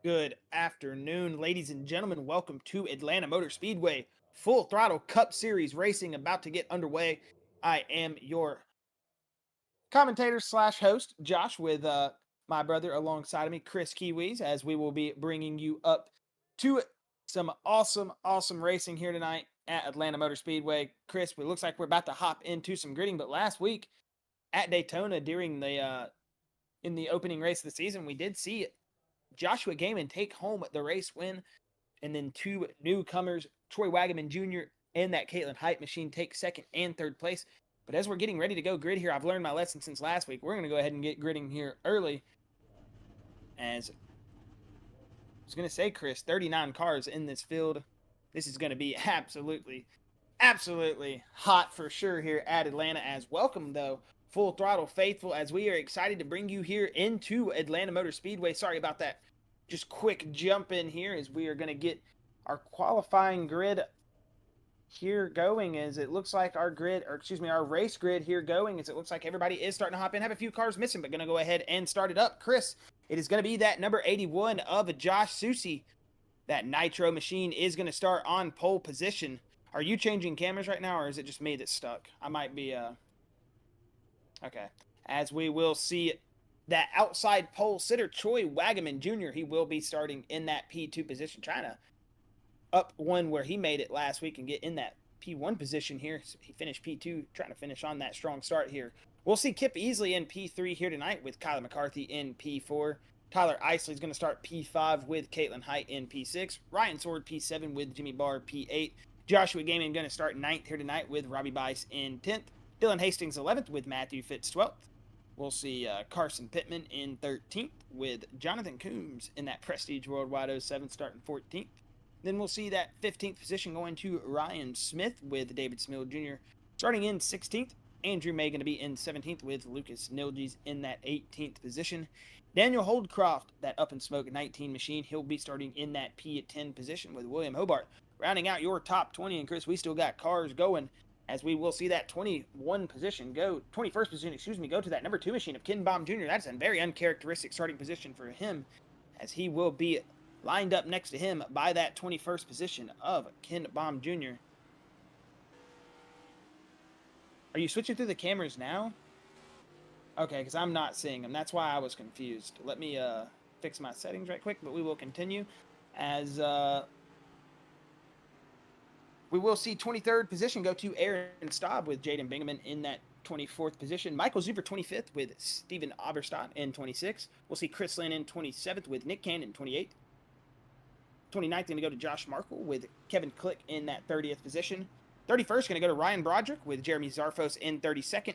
Good afternoon, ladies and gentlemen. Welcome to Atlanta Motor Speedway Full Throttle Cup Series racing about to get underway. I am your commentator slash host, Josh, with my brother alongside of me, Chris Kiwis, as we will be bringing you up to some awesome racing here tonight at Atlanta Motor Speedway. Chris, it looks like we're about to hop into some gridding, but last week at Daytona during the in the opening race of the season, we did see Joshua Gaiman take home the race win, and then two newcomers, Troy Wagaman Jr. and that Caitlin Height machine, take second and third place. But as we're getting ready to go grid here, I've learned my lesson since last week. We're going to go ahead and get gridding here early. As I was going to say, Chris, 39 cars in this field. This is going to be absolutely hot for sure here at Atlanta. As welcome, though, Full Throttle faithful, as we are excited to bring you here into Atlanta Motor Speedway. Sorry about that. Just quick jump in here as we are going to get our qualifying grid here going, as it looks like our race grid here going, as it looks like everybody is starting to hop in. Have a few cars missing, but going to go ahead and start it up. Chris, it is going to be that number 81 of Josh Susi. That Nitro machine is going to start on pole position. Are you changing cameras right now, or is it just me that's stuck? I might be, okay. As we will see that outside pole sitter, Troy Wagaman Jr., he will be starting in that P2 position, trying to up one where he made it last week and get in that P1 position here. So he finished P2, trying to finish on that strong start here. We'll see Kip Easley in P3 here tonight with Kyler McCarthy in P4. Tyler Isley is going to start P5 with Caitlin Height in P6. Ryan Sword P7 with Jimmy Barr P8. Joshua Gaiman going to start 9th here tonight with Robbie Bice in 10th. Dylan Hastings 11th with Matthew Fitz 12th. We'll see Carson Pittman in 13th with Jonathan Coombs in that Prestige Worldwide 07 starting 14th. Then we'll see that 15th position going to Ryan Smith with David Smill Jr. starting in 16th. Andrew May going to be in 17th with Lucas Nilges in that 18th position. Daniel Holdcroft, that Up and Smoke 19 machine, he'll be starting in that P10 position with William Hobart. Rounding out your top 20, and Chris, we still got cars going, as we will see that 21st position go to that number 2 machine of Ken Baum Jr. That's a very uncharacteristic starting position for him, as he will be lined up next to him by that 21st position of Ken Baum Jr. Are you switching through the cameras now? Okay, because I'm not seeing them. That's why I was confused. Let me fix my settings right quick, but we will continue as we will see 23rd position go to Aaron Staub with Jaden Bingaman in that 24th position. Michael Zuber 25th with Steven Aberstadt in 26th. We'll see Chris Lynn in 27th with Nick Cannon in 28th. 29th going to go to Josh Markle with Kevin Click in that 30th position. 31st going to go to Ryan Broderick with Jeremy Zarfos in 32nd.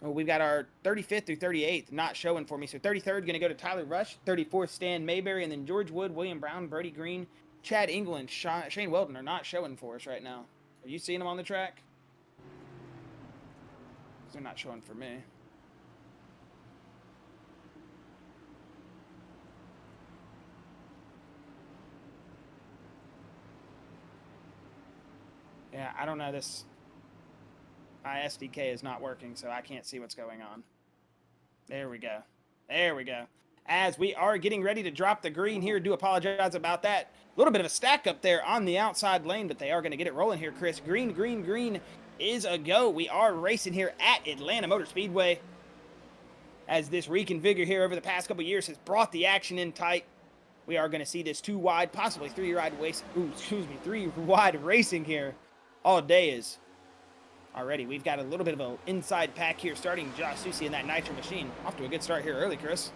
Oh, we've got our 35th through 38th not showing for me. So 33rd going to go to Tyler Rush. 34th, Stan Mayberry. And then George Wood, William Brown, Brody Green, Chad England, Shane Weldon are not showing for us right now. Are you seeing them on the track? They're not showing for me. Yeah, I don't know. This SDK is not working, so I can't see what's going on. There we go. There we go. As we are getting ready to drop the green here, do apologize about that. A little bit of a stack up there on the outside lane, but they are going to get it rolling here, Chris. Green is a go. We are racing here at Atlanta Motor Speedway, as this reconfigure here over the past couple years has brought the action in tight. We are going to see this 2 wide, possibly 3 wide racing here all day. Is already we've got a little bit of an inside pack here, starting Josh Susi in that Nitro machine. Off to a good start here early, Chris.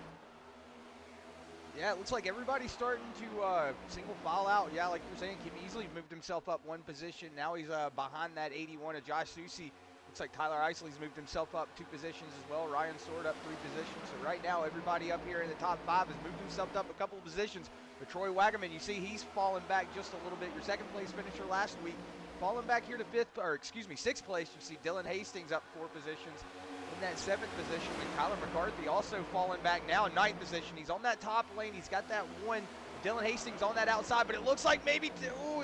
Yeah, it looks like everybody's starting to single file out. Yeah, like you were saying, Kim easily moved himself up 1 position. Now he's behind that 81 of Josh Susi. Looks like Tyler Isley's moved himself up 2 positions as well. Ryan Sword up 3 positions. So right now, everybody up here in the top 5 has moved himself up a couple of positions. But Troy Wagaman, you see he's fallen back just a little bit. Your second place finisher last week, falling back here to 6th place. You see Dylan Hastings up 4 positions in that 7th position. And Kyler McCarthy also falling back now in 9th position. He's on that top lane. He's got that 1. Dylan Hastings on that outside, but it looks like it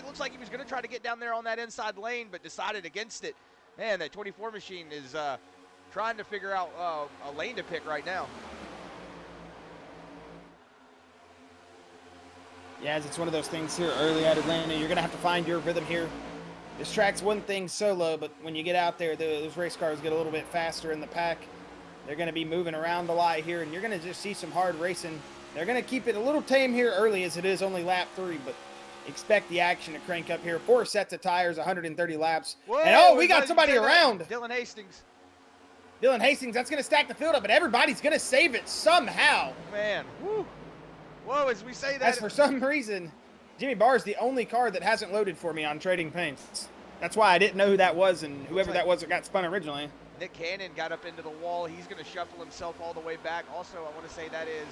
looks like he was going to try to get down there on that inside lane, but decided against it. Man, that 24 machine is trying to figure out a lane to pick right now. Yeah, as it's one of those things here early at Atlanta, you're going to have to find your rhythm here. This track's one thing solo, but when you get out there, those race cars get a little bit faster in the pack. They're going to be moving around a lot here, and you're going to just see some hard racing. They're going to keep it a little tame here early, as it is only lap 3, but expect the action to crank up here. 4 sets of tires, 130 laps. Whoa, And oh, we got somebody around. Dylan Hastings. Dylan Hastings, that's going to stack the field up, but everybody's going to save it somehow. Man, whoo. Whoa, as we say that. As for some reason, Jimmy Barr is the only car that hasn't loaded for me on Trading Paints. That's why I didn't know who that was, and whoever that was that got spun originally. Nick Cannon got up into the wall. He's going to shuffle himself all the way back. Also, I want to say that is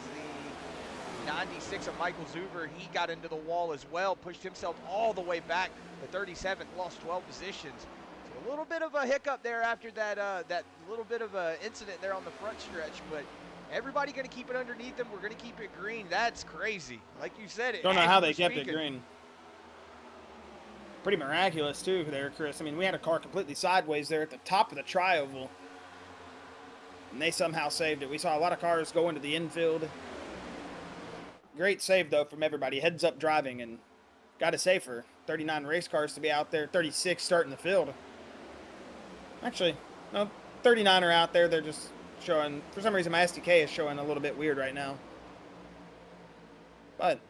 the 96 of Michael Zuber. He got into the wall as well, pushed himself all the way back. The 37th lost 12 positions. So a little bit of a hiccup there after that that little bit of an incident there on the front stretch, but everybody going to keep it underneath them. We're going to keep it green. That's crazy. Like you said, don't know how they kept it green. Pretty miraculous too there, Chris. I mean, we had a car completely sideways there at the top of the tri-oval, and they somehow saved it. We saw a lot of cars go into the infield. Great save though from everybody. Heads up driving, and got to say for 39 race cars to be out there, 36 starting the field. Actually, no, 39 are out there. They're just showing, for some reason my SDK is showing a little bit weird right now. But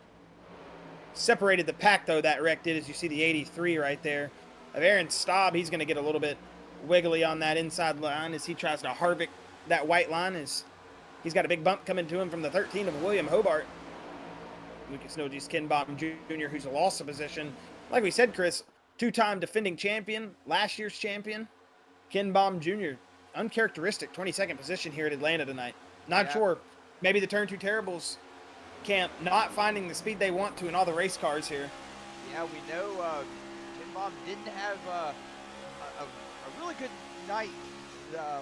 separated the pack though, that wreck did, as you see the 83 right there of Aaron Staub. He's going to get a little bit wiggly on that inside line as he tries to harvick that white line. As he's got a big bump coming to him from the 13 of William Hobart. Lucas Noji's Ken Baum Jr., who's lost a position. Like we said, Chris, 2-time defending champion, last year's champion, Ken Baum Jr., uncharacteristic 22nd position here at Atlanta tonight. Not sure. Maybe the Turn 2 Terribles camp not finding the speed they want to in all the race cars here. Yeah, we know Ken Baum didn't have a really good night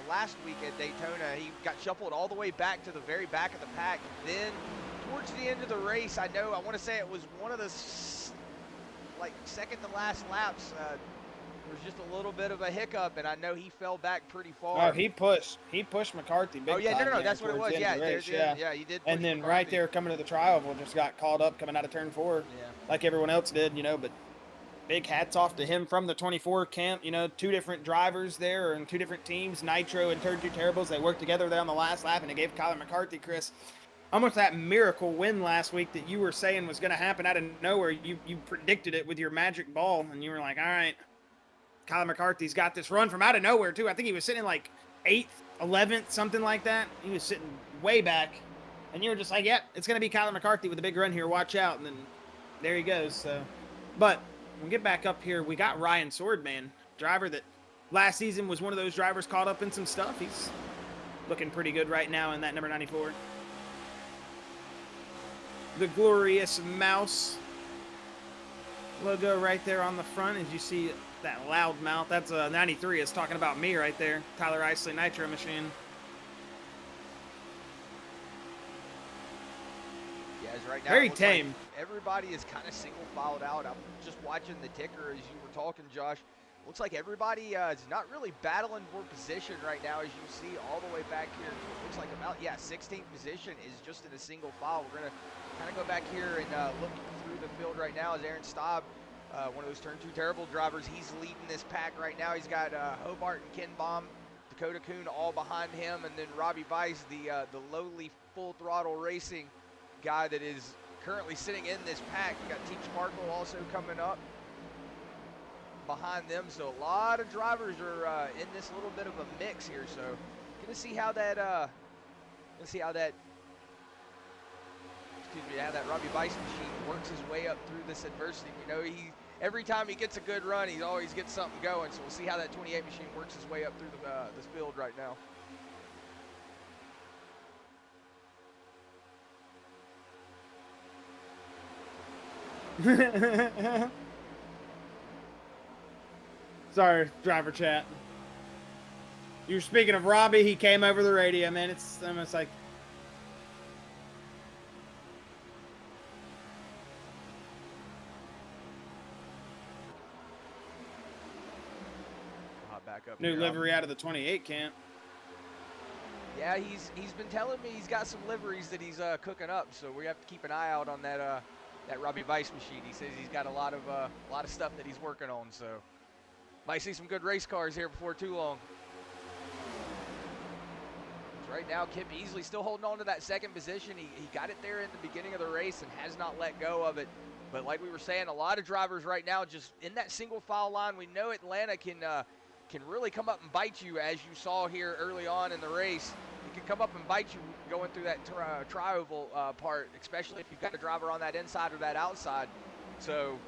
last week at Daytona. He got shuffled all the way back to the very back of the pack. Then towards the end of the race, I want to say it was one of the second to last laps. There was just a little bit of a hiccup, and I know he fell back pretty far. Oh, he pushed McCarthy big time. Oh, yeah, no, that's what it was. Yeah, he did. And then McCarthy. right there coming to the tri-oval, just got called up coming out of turn 4, like everyone else did, but big hats off to him from the 24 camp. 2 different drivers there and 2 different teams, Nitro and Turn 2 Terribles. They worked together there on the last lap, and it gave Kyler McCarthy, Chris, almost that miracle win last week that you were saying was going to happen out of nowhere. You predicted it with your magic ball, and you were like, all right, Kyler McCarthy's got this run from out of nowhere, too. I think he was sitting like 8th, 11th, something like that. He was sitting way back, and you were just like, yeah, it's going to be Kyler McCarthy with a big run here. Watch out. And then there he goes. So, but we'll get back up here. We got Ryan Swordman, driver that last season was one of those drivers caught up in some stuff. He's looking pretty good right now in that number 94. The Glorious Mouse logo right there on the front, as you see that loud mouth. That's 93 is talking about me right there. Tyler Isley Nitro Machine. Yeah, right now very tame. Like everybody is kind of single filed out. I'm just watching the ticker as you were talking, Josh. Looks like everybody is not really battling for position right now, as you see all the way back here. It looks like about 16th position is just in a single file. We're gonna kind of go back here and look through the field right now as Aaron Staub, one of those Turn 2 Terrible drivers, he's leading this pack right now. He's got Hobart and Ken Baum, Dakota Kuhn all behind him, and then Robbie Weiss, the lowly Full Throttle Racing guy that is currently sitting in this pack. We got Team Sparkle also coming up behind them. So a lot of drivers are in this little bit of a mix here. So gonna see how that how that Robbie Weiss machine works his way up through this adversity. We know every time he gets a good run, he always gets something going. So we'll see how that 28 machine works his way up through this field right now. Sorry, driver chat. You were speaking of Robbie. He came over the radio, man. It's almost like. Back up New here. livery out of the 28 camp. Yeah, he's been telling me he's got some liveries that he's cooking up, so we have to keep an eye out on that that Robbie Vice machine. He says he's got a lot of stuff that he's working on. So might see some good race cars here before too long. So right now, Kip Easley still holding on to that second position. He got it there in the beginning of the race and has not let go of it. But like we were saying, a lot of drivers right now just in that single file line. We know Atlanta can really come up and bite you, as you saw here early on in the race. It can come up and bite you going through that tri-oval part, especially if you've got a driver on that inside or that outside. So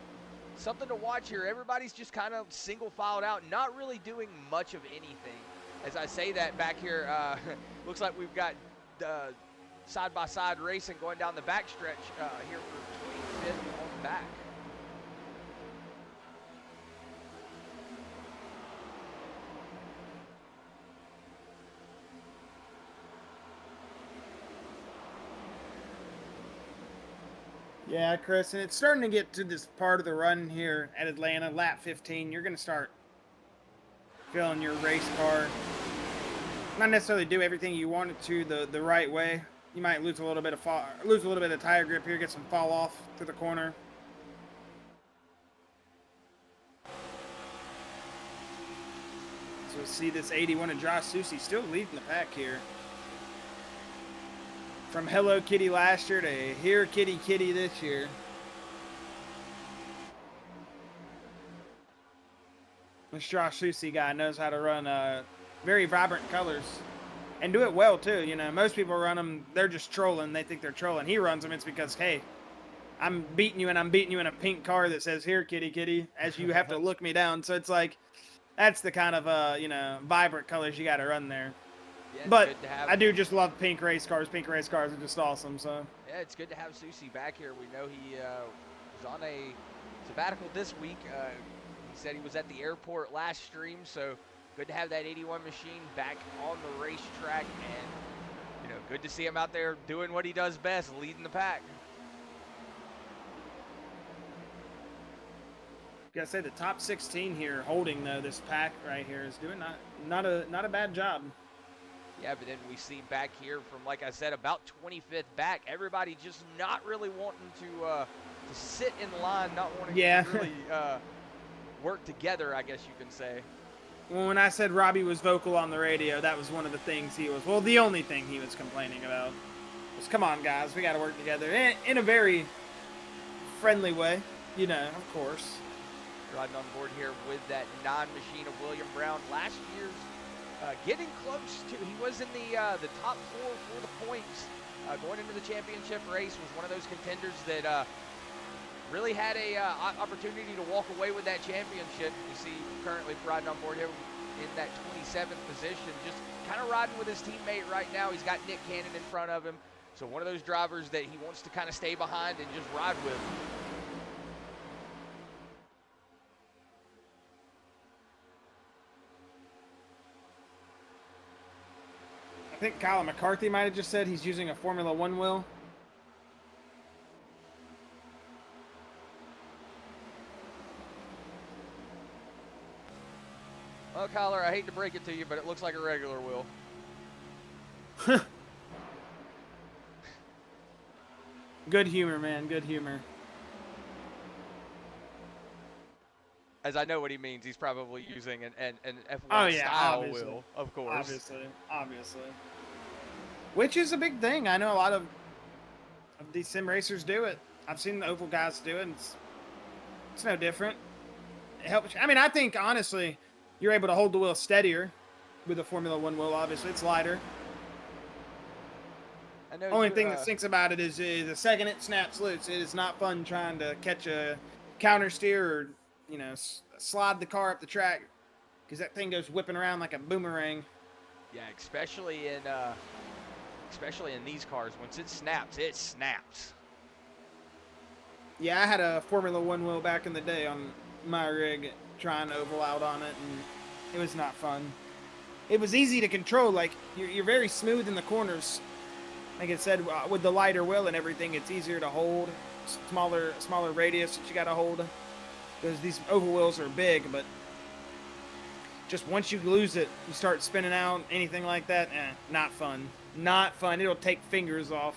something to watch here. Everybody's just kind of single filed out, not really doing much of anything. As I say that, back here, looks like we've got side-by-side racing going down the backstretch here for 25th on the back. Yeah, Chris, and it's starting to get to this part of the run here at Atlanta, lap 15. You're going to start feeling your race car not necessarily do everything you want it to the right way. You might lose a little bit of tire grip here, get some fall off to the corner. So we'll see this 81 of Josh Susi still leading the pack here. From Hello Kitty last year to Here Kitty Kitty this year. This Josh Susi guy knows how to run very vibrant colors and do it well too. You know, most people run them, they're just trolling. They think they're trolling. He runs them, it's because, hey, I'm beating you and I'm beating you in a pink car that says Here Kitty Kitty as you have to look me down. So it's like, that's the kind of, you know, vibrant colors you got to run there. Yeah, but I do just love pink race cars. Pink race cars are just awesome. So yeah, it's good to have Susi back here. We know he was on a sabbatical this week. He said he was at the airport last stream, so good to have that 81 machine back on the racetrack, and you know, good to see him out there doing what he does best, leading the pack. Gotta say the top 16 here holding though this pack right here is doing not a bad job. Yeah, but then we see back here from, like I said, about 25th back, everybody just not really wanting to sit in line, not wanting to really work together, I guess you can say. Well, when I said Robbie was vocal on the radio, that was one of the things he was, well, the only thing he was complaining about was, come on, guys, we got to work together in a very friendly way, you know, of course. Riding on board here with that non-machine of William Brown. Last year's getting close to, he was in the top 4 for the points going into the championship race, was one of those contenders that really had a opportunity to walk away with that championship. You see currently riding on board here in that 27th position, just kind of riding with his teammate right now. He's got Nick Cannon in front of him, so one of those drivers that he wants to kind of stay behind and just ride with. I think Kyle McCarthy might have just said he's using a Formula One wheel. Well, Kyler, I hate to break it to you, but it looks like a regular wheel. Good humor, man. Good humor. As I know what he means, he's probably using an F1 style wheel, of course. Obviously. Which is a big thing. I know a lot of these sim racers do it. I've seen the oval guys do it, and it's no different. It helps. I mean, I think, honestly, you're able to hold the wheel steadier with a Formula One wheel, obviously. It's lighter. Only thing that stinks about it is the second it snaps loose, it is not fun trying to catch a counter steer or, you know, slide the car up the track, because that thing goes whipping around like a boomerang. Yeah, especially in these cars. Once it snaps, it snaps. Yeah, I had a Formula One wheel back in the day on my rig, trying to oval out on it, and it was not fun. It was easy to control, like you're very smooth in the corners. Like I said, with the lighter wheel and everything, it's easier to hold. Smaller radius that you got to hold, because these oval wheels are big. But just once you lose it, you start spinning out, anything like that, not fun. Not fun. It'll take fingers off.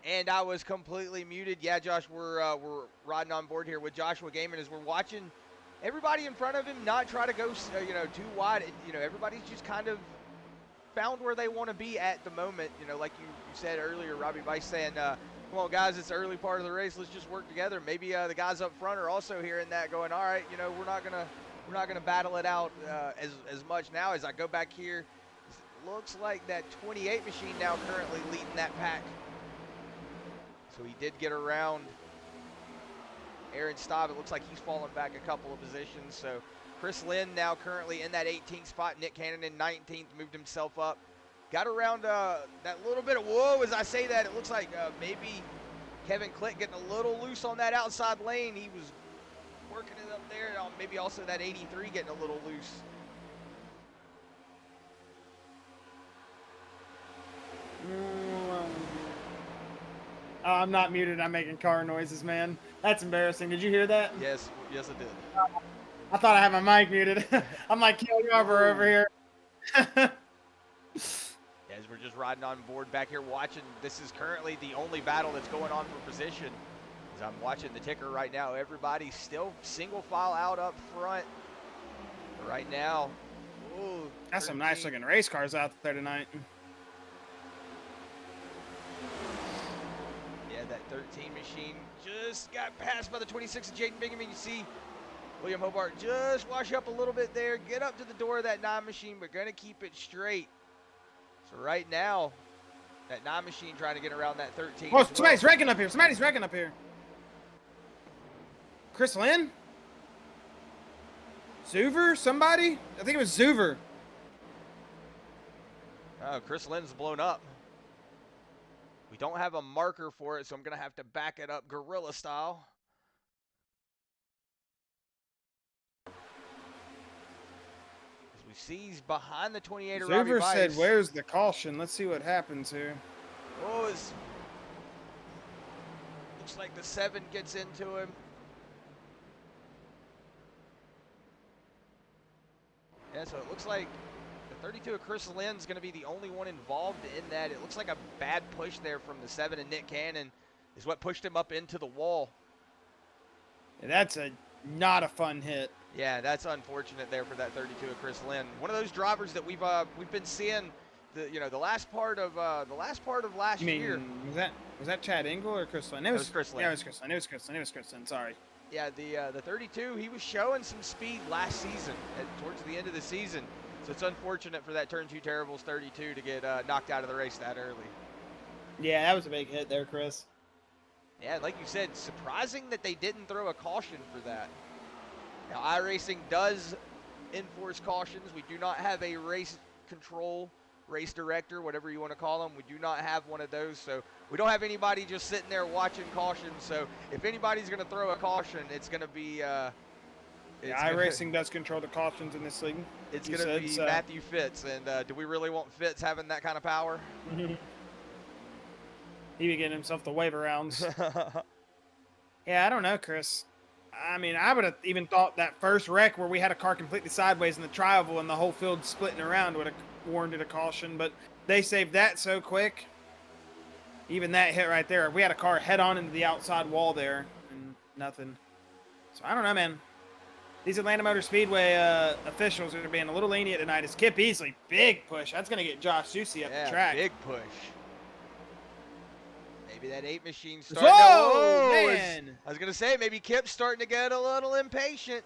And I was completely muted. Yeah, Josh, we're riding on board here with Joshua Gaiman as we're watching everybody in front of him not try to go, too wide. Everybody's just kind of found where they want to be at the moment. Like you said earlier, Robbie Bice saying, come on, guys, it's the early part of the race. Let's just work together. Maybe the guys up front are also hearing that, going, all right, we're not gonna battle it out as much now. As I go back here, looks like that 28 machine now currently leading that pack. So he did get around Aaron Staub. It looks like he's fallen back a couple of positions. So Chris Lynn now currently in that 18th spot. Nick Cannon in 19th, moved himself up. Got around that little bit of whoa as I say that. It looks like maybe Kevin Click getting a little loose on that outside lane. He was working it up there. Maybe also that 83 getting a little loose. Oh, I'm not muted. I'm making car noises, man. That's embarrassing. Did you hear that? Yes, I did. I thought I had my mic muted. I'm like Kill Garver over here. As we're just riding on board back here watching, this is currently the only battle that's going on for position. As I'm watching the ticker right now, everybody's still single file out up front right now. Ooh, That's some nice looking race cars out there tonight. Yeah, that 13 machine just got passed by the 26 of Jaden Bingham. You see William Hobart just wash up a little bit there, get up to the door of that 9 machine, but gonna keep it straight. So right now, that 9 machine trying to get around that 13. Oh, somebody's wrecking up here. Somebody's wrecking up here. Chris Lynn? Zuver? Somebody? I think it was Zuver. Oh, Chris Lynn's blown up. We don't have a marker for it, so I'm going to have to back it up guerrilla style. As we see he's behind the 28 of Robbie Zuver Bice. said, where's the caution? Let's see what happens here. Oh, looks like the 7 gets into him. Yeah, so it looks like the 32 of Chris Lynn's going to be the only one involved in that. It looks like a bad push there from the 7 and Nick Cannon is what pushed him up into the wall. Yeah, that's not a fun hit. Yeah, that's unfortunate there for that 32 of Chris Lynn. One of those drivers that we've been seeing the last part of last year. Was that Chad Engel or Chris Lynn? It was Chris Lynn. Yeah, it was Chris Lynn. It was Chris Lynn. It was Chris Lynn. Sorry. Yeah, the 32, he was showing some speed last season, towards the end of the season. So it's unfortunate for that Turn 2 Terribles 32 to get knocked out of the race that early. Yeah, that was a big hit there, Chris. Yeah, like you said, surprising that they didn't throw a caution for that. Now, iRacing does enforce cautions. We do not have a race control, race director, whatever you want to call them. We do not have one of those, so we don't have anybody just sitting there watching cautions. So if anybody's going to throw a caution, it's going to be iRacing does control the cautions in this league. It's going to be Matthew Fitz, and do we really want Fitz having that kind of power? He be getting himself the waiver rounds. Yeah, I don't know, Chris. I mean, I would have even thought that first wreck where we had a car completely sideways in the tri-oval and the whole field splitting around would have warranted a caution, but they saved that so quick. Even that hit right there, we had a car head on into the outside wall there and nothing. So I don't know, man. These Atlanta Motor Speedway officials are being a little lenient tonight. It's Kip Easley, big push. That's going to get Josh Susie up the track. Big push. Maybe that 8 machine starting Whoa, man. I was going to say, maybe Kip's starting to get a little impatient.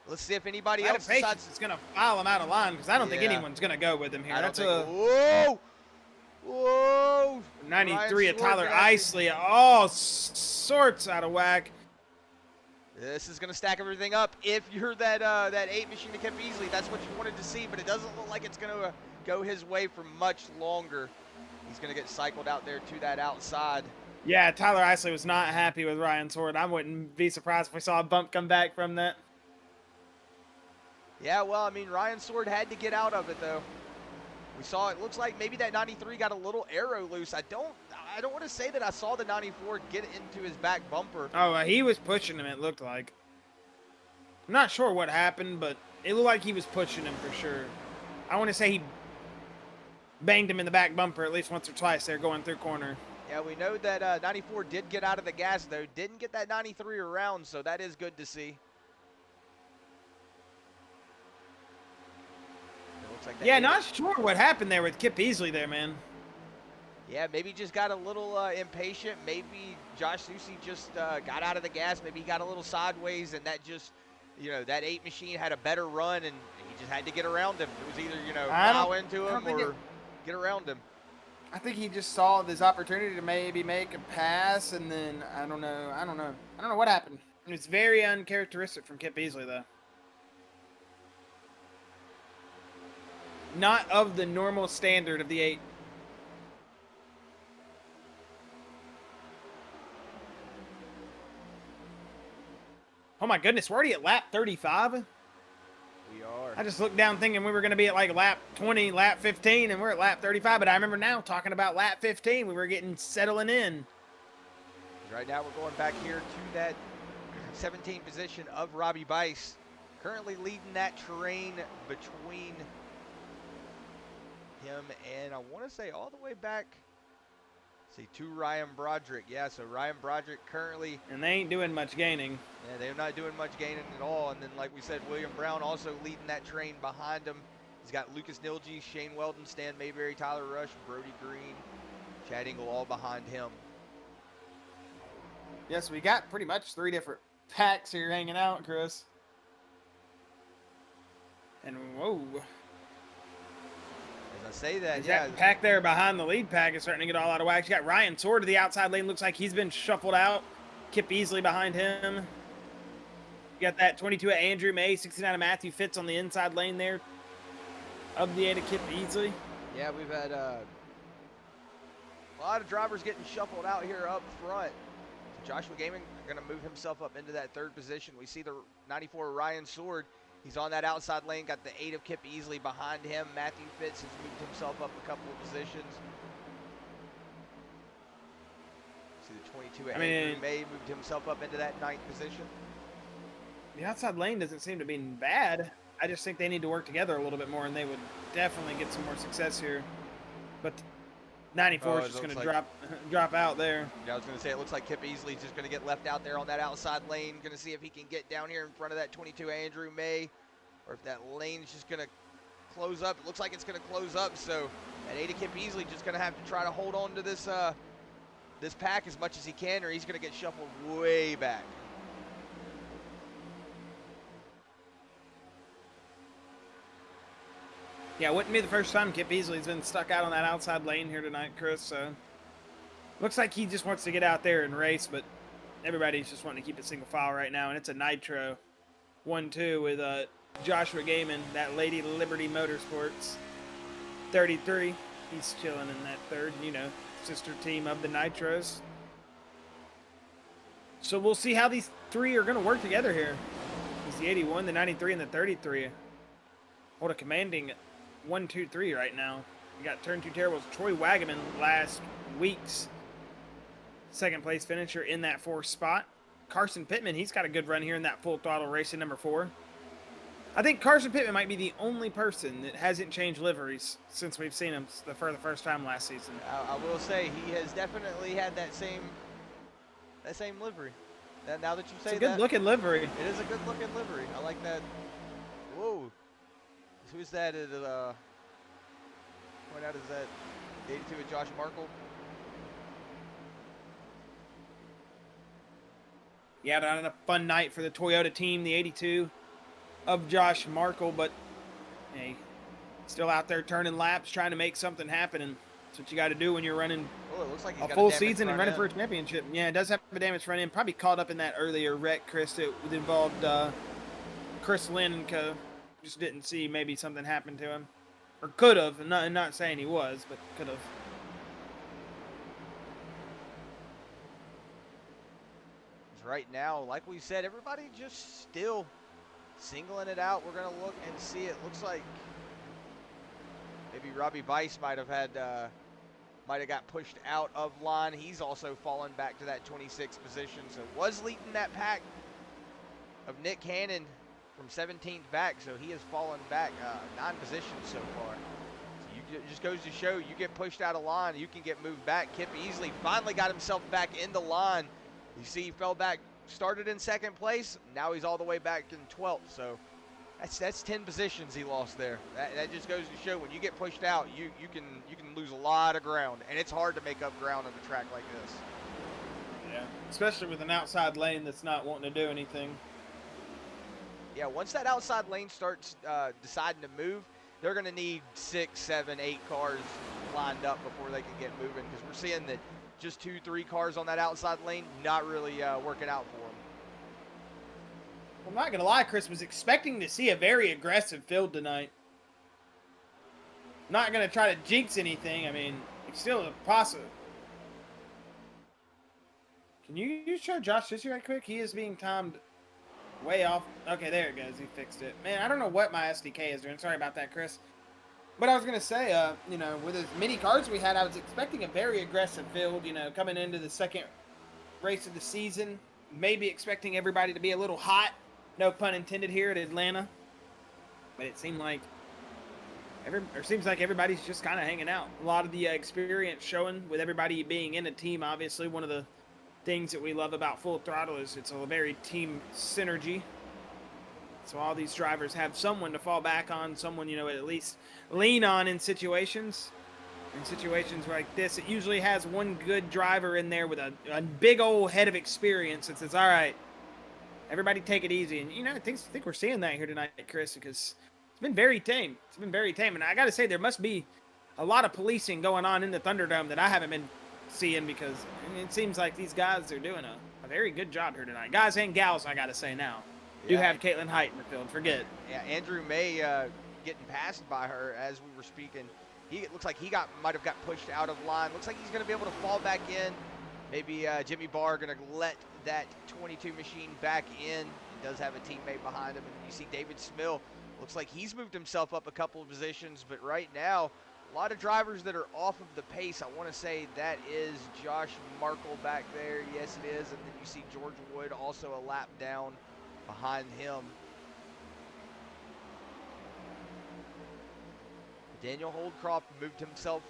Let's see if anybody else decides. It's going to file him out of line because I don't think anyone's going to go with him here. That's whoa! Whoa! 93 of Tyler Isley. All sorts out of whack. This is going to stack everything up. If you're that 8 machine to Kip Easley, that's what you wanted to see, but it doesn't look like it's going to go his way for much longer. He's going to get cycled out there to that outside. Yeah, Tyler Isley was not happy with Ryan Sword. I wouldn't be surprised if we saw a bump come back from that. Yeah, well, I mean, Ryan Sword had to get out of it, though. We saw it looks like maybe that 93 got a little arrow loose. I don't want to say that I saw the 94 get into his back bumper. Oh, he was pushing him, it looked like. I'm not sure what happened, but it looked like he was pushing him for sure. I want to say he banged him in the back bumper at least once or twice there going through corner. Yeah, we know that 94 did get out of the gas, though. Didn't get that 93 around, so that is good to see. It looks like that. Yeah, not sure what happened there with Kip Easley there, man. Yeah, maybe just got a little impatient. Maybe Josh Susie just got out of the gas. Maybe he got a little sideways, and that just, that 8 machine had a better run, and he just had to get around him. It was either, plow into him or get around him. I think he just saw this opportunity to maybe make a pass, and then I don't know what happened. It's very uncharacteristic from Kip Easley, though. Not of the normal standard of the 8. Oh my goodness, we're already at lap 35? We are. I just looked down thinking we were going to be at like lap 20, lap 15, and we're at lap 35. But I remember now talking about lap 15. We were settling in. Right now we're going back here to that 17 position of Robbie Bice. Currently leading that terrain between him and, I want to say, all the way back, to Ryan Broderick. Yeah, so Ryan Broderick currently. And they ain't doing much gaining. Yeah, they're not doing much gaining at all. And then, like we said, William Brown also leading that train behind him. He's got Lucas Nilge, Shane Weldon, Stan Mayberry, Tyler Rush, Brody Green, Chad Engel all behind him. Yes, we got pretty much 3 different packs here hanging out, Chris. And whoa. I say that, yeah. That pack there behind the lead pack is starting to get all out of whack. You got Ryan Sword to the outside lane. Looks like he's been shuffled out. Kip Easley behind him. You got that 22 of Andrew May, 69 of Matthew Fitz on the inside lane there. Of the 8 of Kip Easley. Yeah, we've had a lot of drivers getting shuffled out here up front. So Joshua Gaming going to move himself up into that 3rd position. We see the 94 Ryan Sword. He's on that outside lane, got the 8 of Kip Easley behind him. Matthew Fitz has moved himself up a couple of positions. See the 22 of Andrew May moved himself up into that 9th position. The outside lane doesn't seem to be bad. I just think they need to work together a little bit more, and they would definitely get some more success here. But 94 is just going to drop out there. Yeah, I was going to say, it looks like Kip Easley's just going to get left out there on that outside lane. Going to see if he can get down here in front of that 22 Andrew May, or if that lane's just going to close up. It looks like it's going to close up, so that 8 of Kip Easley just going to have to try to hold on to this this pack as much as he can, or he's going to get shuffled way back. Yeah, it wouldn't be the first time Kip Easley's been stuck out on that outside lane here tonight, Chris. So looks like he just wants to get out there and race, but everybody's just wanting to keep it single file right now. And it's a Nitro 1-2 with Joshua Gaiman, that Lady Liberty Motorsports 33. He's chilling in that 3rd, sister team of the Nitros. So we'll see how these 3 are going to work together here. It's the 81, the 93, and the 33. Hold a commanding 1-2-3 right now. We got Turn 2 Terrible's Troy Wagaman last week's 2nd place finisher in that 4th spot. Carson Pittman, he's got a good run here in that Full Throttle racing number 4. I think Carson Pittman might be the only person that hasn't changed liveries since we've seen him for the first time last season. I will say he has definitely had that same livery. Now that you say that, it's a good looking livery. It is a good looking livery. I like that. Whoa. Who's that? Point out, is that 82 of Josh Markle? Yeah, not a fun night for the Toyota team, the 82 of Josh Markle, but hey, still out there turning laps, trying to make something happen, and that's what you got to do when you're running it looks like a full season and running for a championship. Yeah, it does have a damaged front end. Probably caught up in that earlier wreck, Chris, that involved Chris Lynn and co. Just didn't see maybe something happened to him. Or could have. Not saying he was, but could have. Right now, like we said, everybody just still singling it out. We're going to look and see. It looks like maybe Robbie Bice might have got pushed out of line. He's also fallen back to that 26th position. So was leading that pack of Nick Cannon from 17th back, so he has fallen back 9 positions so far. So you it just goes to show you get pushed out of line, you can get moved back. Kip Easley finally got himself back in the line. You see he fell back, started in second place, now he's all the way back in 12th. So that's 10 positions he lost there. That just goes to show when you get pushed out, you can lose a lot of ground, and it's hard to make up ground on a track like this. Yeah, especially with an outside lane that's not wanting to do anything. Yeah, once that outside lane starts deciding to move, they're going to need 6, 7, 8 cars lined up before they can get moving, because we're seeing that just 2, 3 cars on that outside lane not really working out for them. I'm not going to lie, Chris, was expecting to see a very aggressive field tonight. Not going to try to jinx anything. I mean, it's still a process. Can you show Josh Sissy right quick? He is being timed way off. Okay, there it goes. He fixed it. Man, I don't know what my SDK is doing. Sorry about that, Chris. But I was going to say, you know, with as many cars we had, I was expecting a very aggressive field, you know, coming into the second race of the season. Maybe expecting everybody to be a little hot. No pun intended here at Atlanta. But it seemed like seems like everybody's just kind of hanging out. A lot of the experience showing with everybody being in a team. Obviously, one of the things that we love about Full Throttle is it's a very team synergy. So all these drivers have someone to fall back on, someone, you know, at least lean on in situations. In situations like this, it usually has one good driver in there with a big old head of experience that says, all right, everybody take it easy. And, you know, I think we're seeing that here tonight, Chris, because it's been very tame. It's been very tame. And I got to say, there must be a lot of policing going on in the Thunderdome that I haven't been seeing, because it seems like these guys are doing a very good job here tonight. Guys and gals, I got to say now. Do have Caitlin Height in the field. Forget. Yeah, Andrew May getting passed by her as we were speaking. It looks like he might have got pushed out of line. Looks like he's going to be able to fall back in. Maybe Jimmy Barr going to let that 22 machine back in. He does have a teammate behind him. And you see David Smill. Looks like he's moved himself up a couple of positions. But right now, a lot of drivers that are off of the pace. I want to say that is Josh Markle back there. Yes, it is. And then you see George Wood also a lap down behind him. Daniel Holdcroft moved himself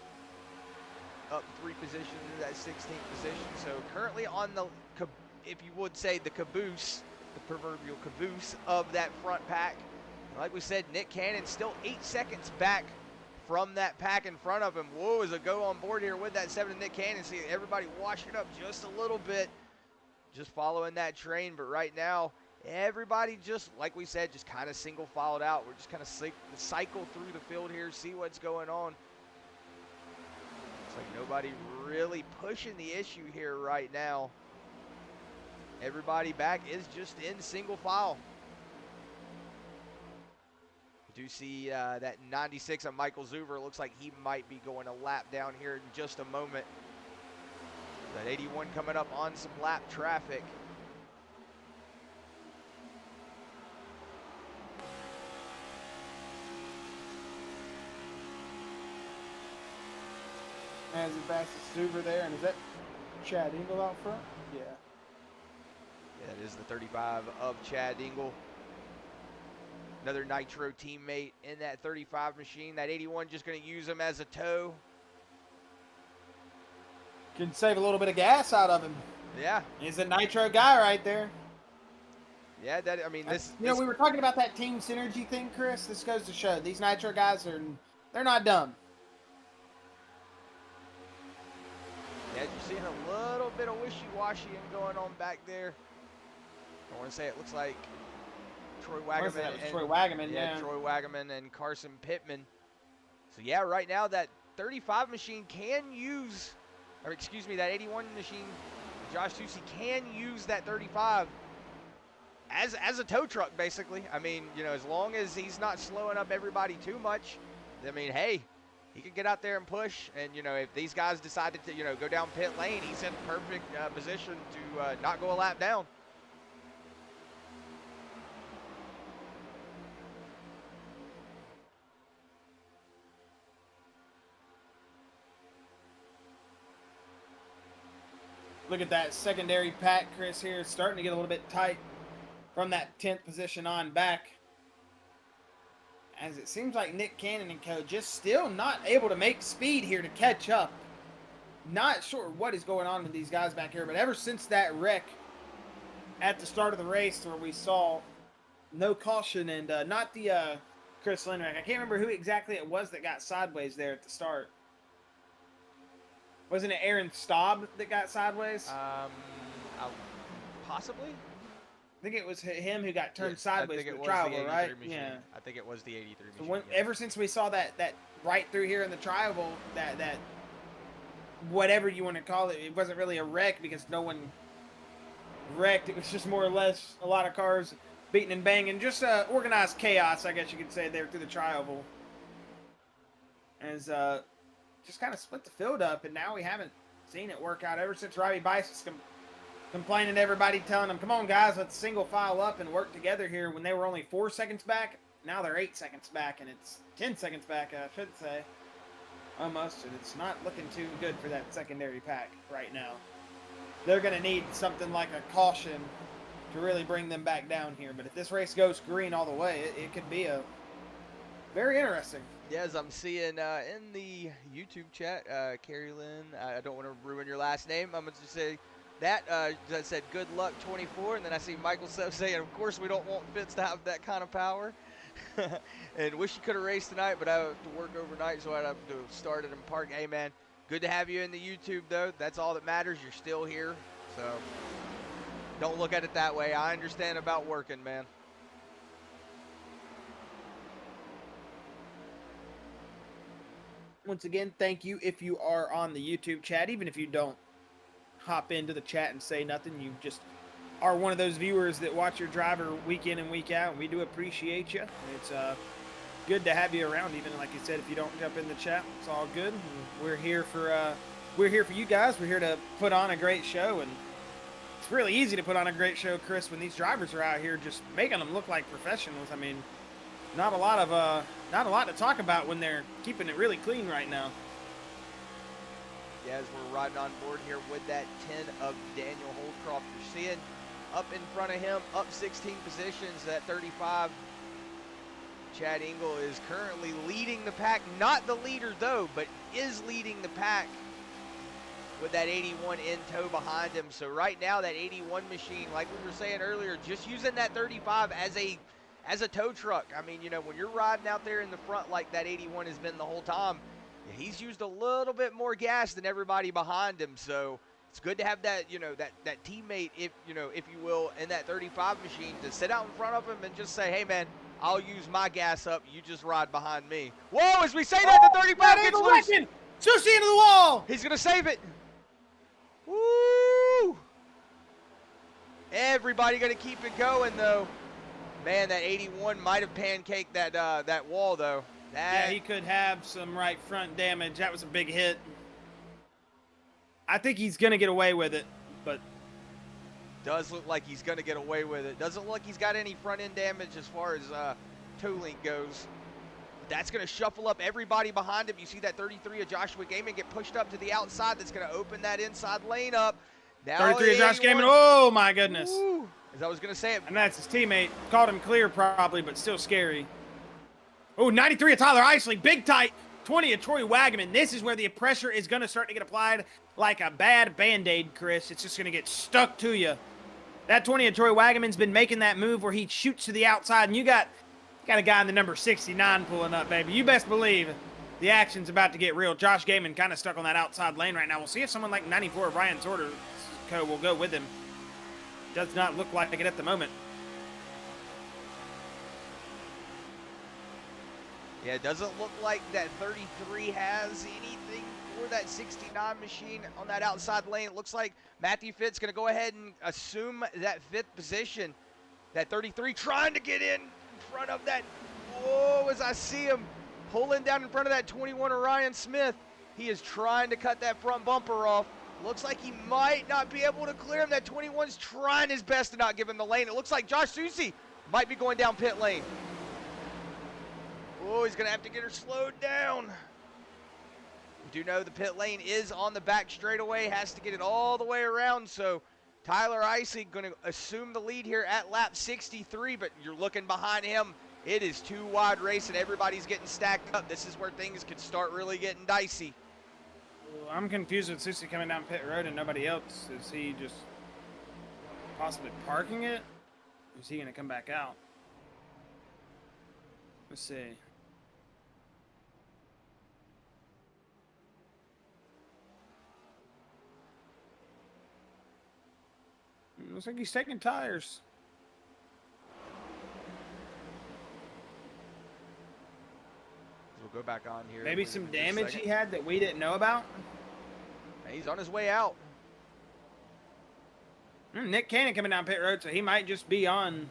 up 3 positions into that 16th position. So currently on the, if you would say, the caboose, the proverbial caboose of that front pack. Like we said, Nick Cannon still 8 seconds back from that pack in front of him. Whoa, as a go on board here with that 7 Nick Cannon. See everybody washing up just a little bit, just following that train. But right now, everybody just, like we said, just kind of single filed out. We're just kind of cycle through the field here, see what's going on. Looks like nobody really pushing the issue here right now. Everybody back is just in single file. We do see that 96 of Michael Zuber. Looks like he might be going a lap down here in just a moment. That 81 coming up on some lap traffic. As he passes Zuber there, and is that Chad Ingle out front? Yeah. Yeah, it is the 35 of Chad Ingle. Another Nitro teammate in that 35 machine. That 81 just going to use him as a tow. Can save a little bit of gas out of him. Yeah. He's a Nitro guy right there. Yeah, that, I mean, this... You know, we were talking about that team synergy thing, Chris. This goes to show these Nitro guys they're not dumb. Yeah, you're seeing a little bit of wishy-washy going on back there. I want to say it looks like Troy Wagaman. Troy Wagaman, yeah. Troy Wagaman and Carson Pittman. So, yeah, right now that 35 machine can use, or excuse me, that 81 machine, Josh Susi can use that 35 as a tow truck, basically. I mean, you know, as long as he's not slowing up everybody too much, I mean, hey, he can get out there and push. And, you know, if these guys decided to, you know, go down pit lane, he's in perfect position to not go a lap down. Look at that secondary pack, Chris, here. It's starting to get a little bit tight from that 10th position on back. as it seems like Nick Cannon and co. just still not able to make speed here to catch up. Not sure what is going on with these guys back here, but ever since that wreck at the start of the race where we saw no caution and not the Chris Lindbeck. I can't remember who exactly it was that got sideways there at the start. Wasn't it Aaron Staub that got sideways? Possibly. I think it was him who got turned Yes, sideways to the trial, right? Machine. Yeah. I think it was the 83 So machine. ever since we saw that right through here in the trial, that whatever you want to call it, it wasn't really a wreck because no one wrecked. It was just more or less a lot of cars beating and banging, just organized chaos, I guess you could say, there through the trial. As just kind of split the field up, and now we haven't seen it work out ever since Robbie Bice's complaining to everybody, telling them, come on guys, let's single file up and work together here, when they were only 4 seconds back. Now they're 8 seconds back, and it's 10 seconds back, I should say. Almost, and it's not looking too good for that secondary pack right now. They're going to need something like a caution to really bring them back down here. But if this race goes green all the way, it could be a very interesting. Yeah, as I'm seeing in the YouTube chat, Carrie Lynn, I don't want to ruin your last name. I'm going to just say that. I said, good luck, 24. And then I see Michael Sepp saying, of course, we don't want Fitz to have that kind of power. And wish you could have raced tonight, but I have to work overnight, so I'd have to start it in park. Hey, man, good to have you in the YouTube, though. That's all that matters. You're still here, so don't look at it that way. I understand about working, man. Once again, thank you if you are on the YouTube chat. Even if you don't hop into the chat and say nothing, you just are one of those viewers that watch your driver week in and week out, and we do appreciate you. It's good to have you around, even like you said, if you don't jump in the chat, it's all good. We're here for you guys. We're here to put on a great show, and it's really easy to put on a great show, Chris, when these drivers are out here just making them look like professionals. I mean, not a lot to talk about when they're keeping it really clean right now. Yeah, as we're riding on board here with that 10 of Daniel Holdcroft, you're seeing up in front of him, up 16 positions, that 35. Chad Engel is currently leading the pack. Not the leader, though, but is leading the pack with that 81 in tow behind him. So right now, that 81 machine, like we were saying earlier, just using that 35 as a tow truck. I mean, you know, when you're riding out there in the front like that 81 has been the whole time, he's used a little bit more gas than everybody behind him. So it's good to have that, you know, that teammate, if you will, in that 35 machine to sit out in front of him and just say, hey, man, I'll use my gas up. You just ride behind me. Whoa, as we say that, the 35 gets loose. Sushi into the wall. He's going to save it. Woo! Everybody going to keep it going, though. Man, that 81 might have pancaked that wall, though. Yeah, he could have some right front damage. That was a big hit. I think he's going to get away with it, but does look like he's going to get away with it. Doesn't look like he's got any front end damage as far as toe link goes. That's going to shuffle up everybody behind him. You see that 33 of Joshua Gaiman get pushed up to the outside. That's going to open that inside lane up. Now 33 of Josh Gaiman. Oh, my goodness. Woo. As I was going to say it. And that's his teammate. Called him clear probably, but still scary. Oh, 93 of Tyler Isley. Big tight. 20 of Troy Wagaman. This is where the pressure is going to start to get applied like a bad Band-Aid, Chris. It's just going to get stuck to you. That 20 of Troy Wagaman's been making that move where he shoots to the outside, and you got a guy in the number 69 pulling up, baby. You best believe the action's about to get real. Josh Gaiman kind of stuck on that outside lane right now. We'll see if someone like 94 of Ryan Sorter will go with him. Does not look like it at the moment. Yeah, it doesn't look like that 33 has anything for that 69 machine on that outside lane. It looks like Matthew Fitz going to go ahead and assume that 5th position. That 33 trying to get in front of that. Whoa, as I see him pulling down in front of that 21 Orion Smith. He is trying to cut that front bumper off. Looks like he might not be able to clear him. That 21's trying his best to not give him the lane. It looks like Josh Susi might be going down pit lane. Oh, he's going to have to get her slowed down. We do know the pit lane is on the back straightaway. Has to get it all the way around, so Tyler Isley going to assume the lead here at lap 63, but you're looking behind him. It is too wide race, and everybody's getting stacked up. This is where things could start really getting dicey. Well, I'm confused with Susie coming down pit road and nobody else. Is he just possibly parking it? Or is he going to come back out? Let's see. Looks like he's taking tires. We'll go back on here. Maybe some damage he had that we didn't know about. He's on his way out. Nick Cannon coming down pit road, so he might just be on.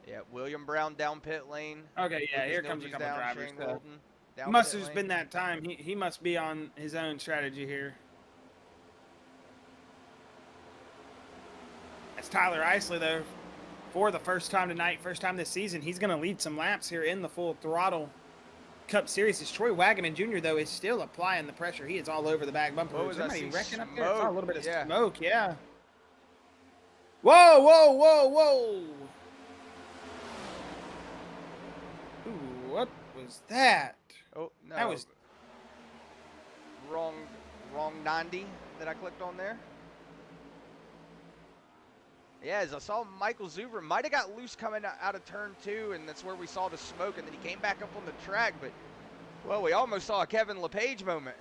Yeah, William Brown down pit lane. Okay, yeah, here comes a couple drivers. Shane Walton, It must have just been that time. He must be on his own strategy here. That's Tyler Isley, though, for the first time tonight, first time this season. He's going to lead some laps here in the Full Throttle Cup Series. It's Troy Wagaman Jr., though, is still applying the pressure. He is all over the back bumper. Was somebody wrecking up there? I saw a little bit of yeah. smoke, yeah. Whoa, whoa, whoa, whoa. Ooh, what was that? Oh, no. That was wrong 90 that I clicked on there. Yeah, as I saw Michael Zuber might have got loose coming out of turn 2, and that's where we saw the smoke, and then he came back up on the track, but, well, we almost saw a Kevin LePage moment.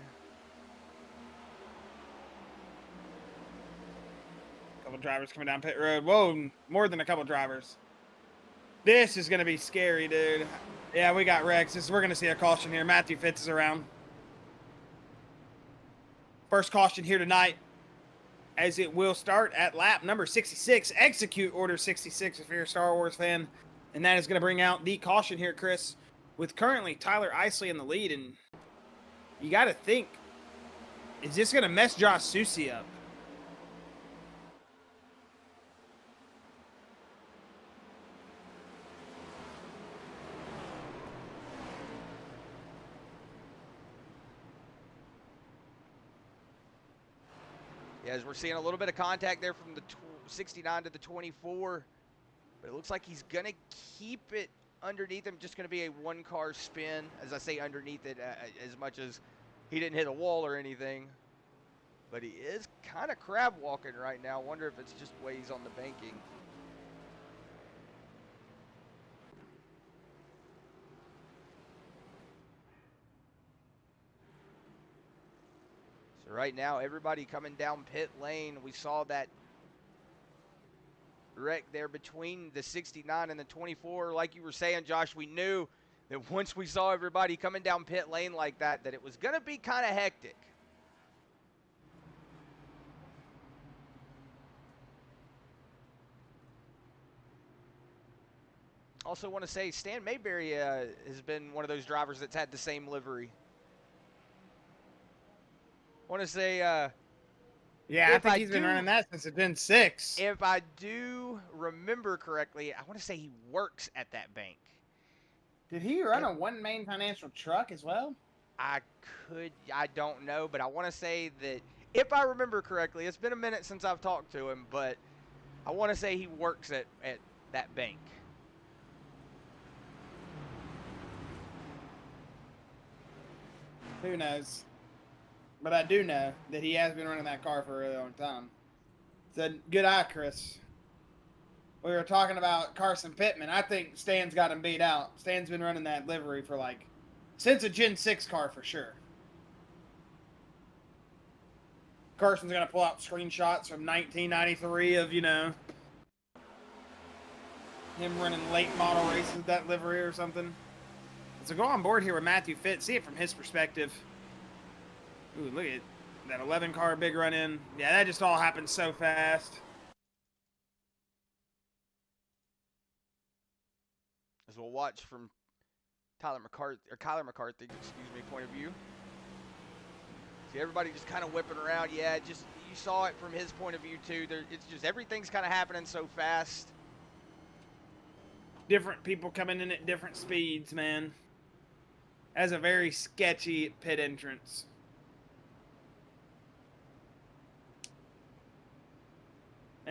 a couple drivers coming down pit road. Whoa, more than a couple drivers. This is going to be scary, dude. Yeah, we got wrecks. We're going to see a caution here. Matthew Fitz is around. First caution here tonight, as it will start at lap number 66. Execute Order 66 if you're a Star Wars fan. And that is going to bring out the caution here, Chris, with currently Tyler Isley in the lead. And you got to think, is this going to mess Josh Susie up? Yeah, as we're seeing a little bit of contact there from the 69 to the 24. But it looks like he's going to keep it underneath him. Just going to be a one-car spin. As I say underneath it, as much as he didn't hit a wall or anything. But he is kind of crab walking right now. Wonder if it's just the way he's on the banking. So right now, everybody coming down pit lane. We saw that wreck there between the 69 and the 24. Like you were saying, Josh, we knew that once we saw everybody coming down pit lane like that, that it was going to be kind of hectic. Also want to say Stan Mayberry has been one of those drivers that's had the same livery. Want to say yeah, I think he's been running that since it's been 6. If I do remember correctly, I want to say he works at that bank. Did he run a One Main Financial truck as well? I don't know, but I want to say that if I remember correctly, it's been a minute since I've talked to him, but I want to say he works at that bank. Who knows? But I do know that he has been running that car for a really long time. It's a good eye, Chris. We were talking about Carson Pittman. I think Stan's got him beat out. Stan's been running that livery for since a Gen 6 car for sure. Carson's going to pull out screenshots from 1993 of, him running late model races with that livery or something. So go on board here with Matthew Fitz. See it from his perspective. Ooh, look at that 11 car big run in. Yeah, that just all happened so fast. As we'll watch from Kyler McCarthy, point of view. See everybody just kind of whipping around. Yeah, just you saw it from his point of view too. It's just everything's kind of happening so fast. Different people coming in at different speeds, man. That's a very sketchy pit entrance.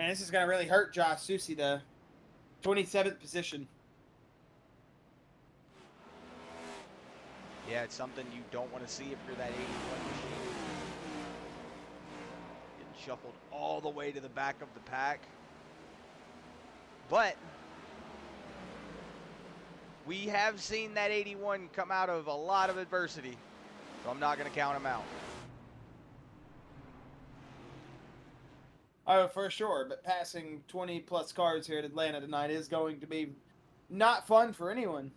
And this is going to really hurt Josh Susi, the 27th position. Yeah, it's something you don't want to see if you're that 81 machine. Getting shuffled all the way to the back of the pack. But we have seen that 81 come out of a lot of adversity, so I'm not going to count him out. Oh, for sure. But passing 20-plus cars here at Atlanta tonight is going to be not fun for anyone.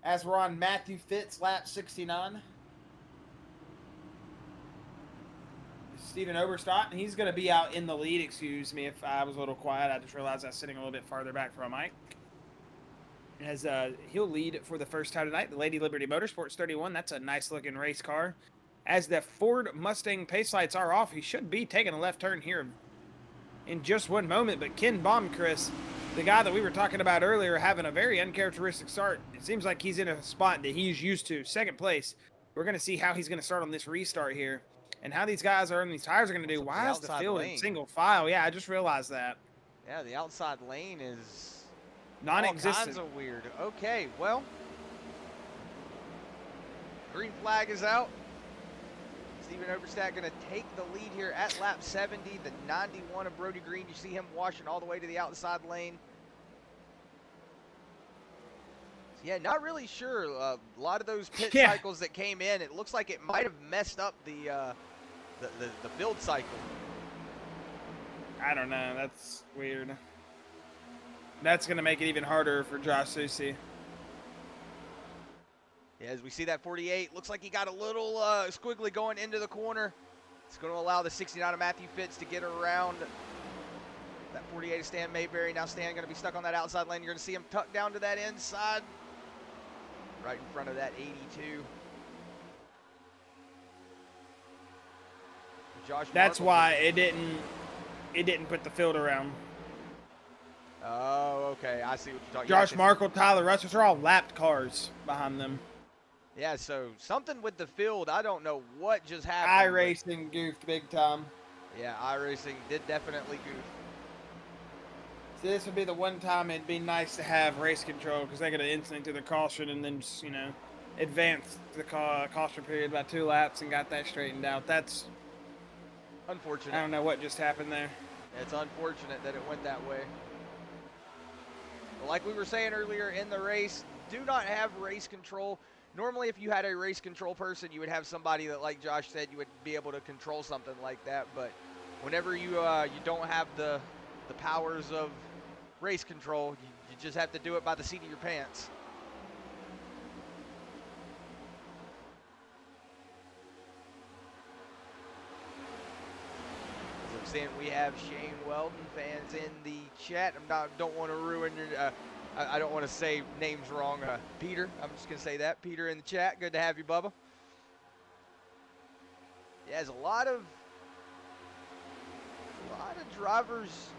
As we're on Matthew Fitz, lap 69. Steven Oberstadt, he's going to be out in the lead. Excuse me if I was a little quiet. I just realized I was sitting a little bit farther back from a mic. As he'll lead for the first time tonight. The Lady Liberty Motorsports 31. That's a nice-looking race car. As the Ford Mustang pace lights are off, he should be taking a left turn here in just one moment. But Ken Baumchris, the guy that we were talking about earlier, having a very uncharacteristic start. It seems like he's in a spot that he's used to. Second place. We're going to see how he's going to start on this restart here. And how these guys are and these tires are going to do. Why is the field in single file? Yeah, I just realized that. Yeah, the outside lane is non-existent. All kinds of weird. Okay, well, green flag is out. Steven Oberstadt going to take the lead here at lap 70. The 91 of Brody Green. You see him washing all the way to the outside lane. So yeah, not really sure. A lot of those pit cycles that came in, it looks like it might have messed up the build cycle. I don't know. That's weird. That's going to make it even harder for Josh Susi. Yeah, as we see that 48, looks like he got a little squiggly going into the corner. It's going to allow the 69 of Matthew Fitz to get around that 48 of Stan Mayberry. Now Stan going to be stuck on that outside lane. You're going to see him tuck down to that inside, right in front of that 82. Josh That's why it didn't put the field around. Oh, okay. I see what you're talking about. Josh Markle, Tyler Russ, those are all lapped cars behind them. Yeah, so something with the field. I don't know what just happened. iRacing goofed big time. Yeah, iRacing did definitely goof. So this would be the one time it'd be nice to have race control because they could have instantly to the caution and then just, advanced the caution period by 2 laps and got that straightened out. That's unfortunate. I don't know what just happened there. It's unfortunate that it went that way. Like we were saying earlier in the race, do not have race control. Normally, if you had a race control person, you would have somebody that, like Josh said, you would be able to control something like that. But whenever you don't have the powers of race control, you just have to do it by the seat of your pants. As I'm saying, we have Shane Weldon fans in the chat. Don't want to ruin your. I don't want to say names wrong. Peter, I'm just going to say that. Peter in the chat. Good to have you, Bubba. Yeah, there's a lot of drivers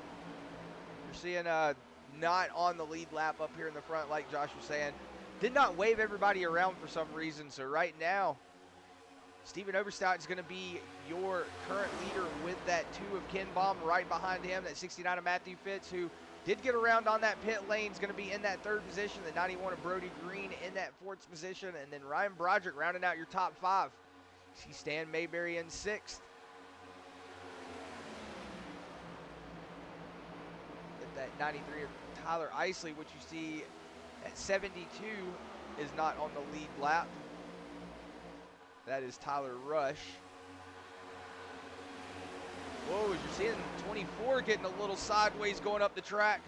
you're seeing not on the lead lap up here in the front, like Josh was saying. Did not wave everybody around for some reason. So right now, Steven Oberstadt is going to be your current leader with that 2 of Ken Baum right behind him. That 69 of Matthew Fitz, who did get around on that pit lane, is going to be in that 3rd position. The 91 of Brody Green in that 4th position. And then Ryan Broderick rounding out your top 5. See Stan Mayberry in 6th. At that 93 of Tyler Isley, which you see at 72 is not on the lead lap. That is Tyler Rush. Whoa, as you're seeing 24 getting a little sideways going up the track.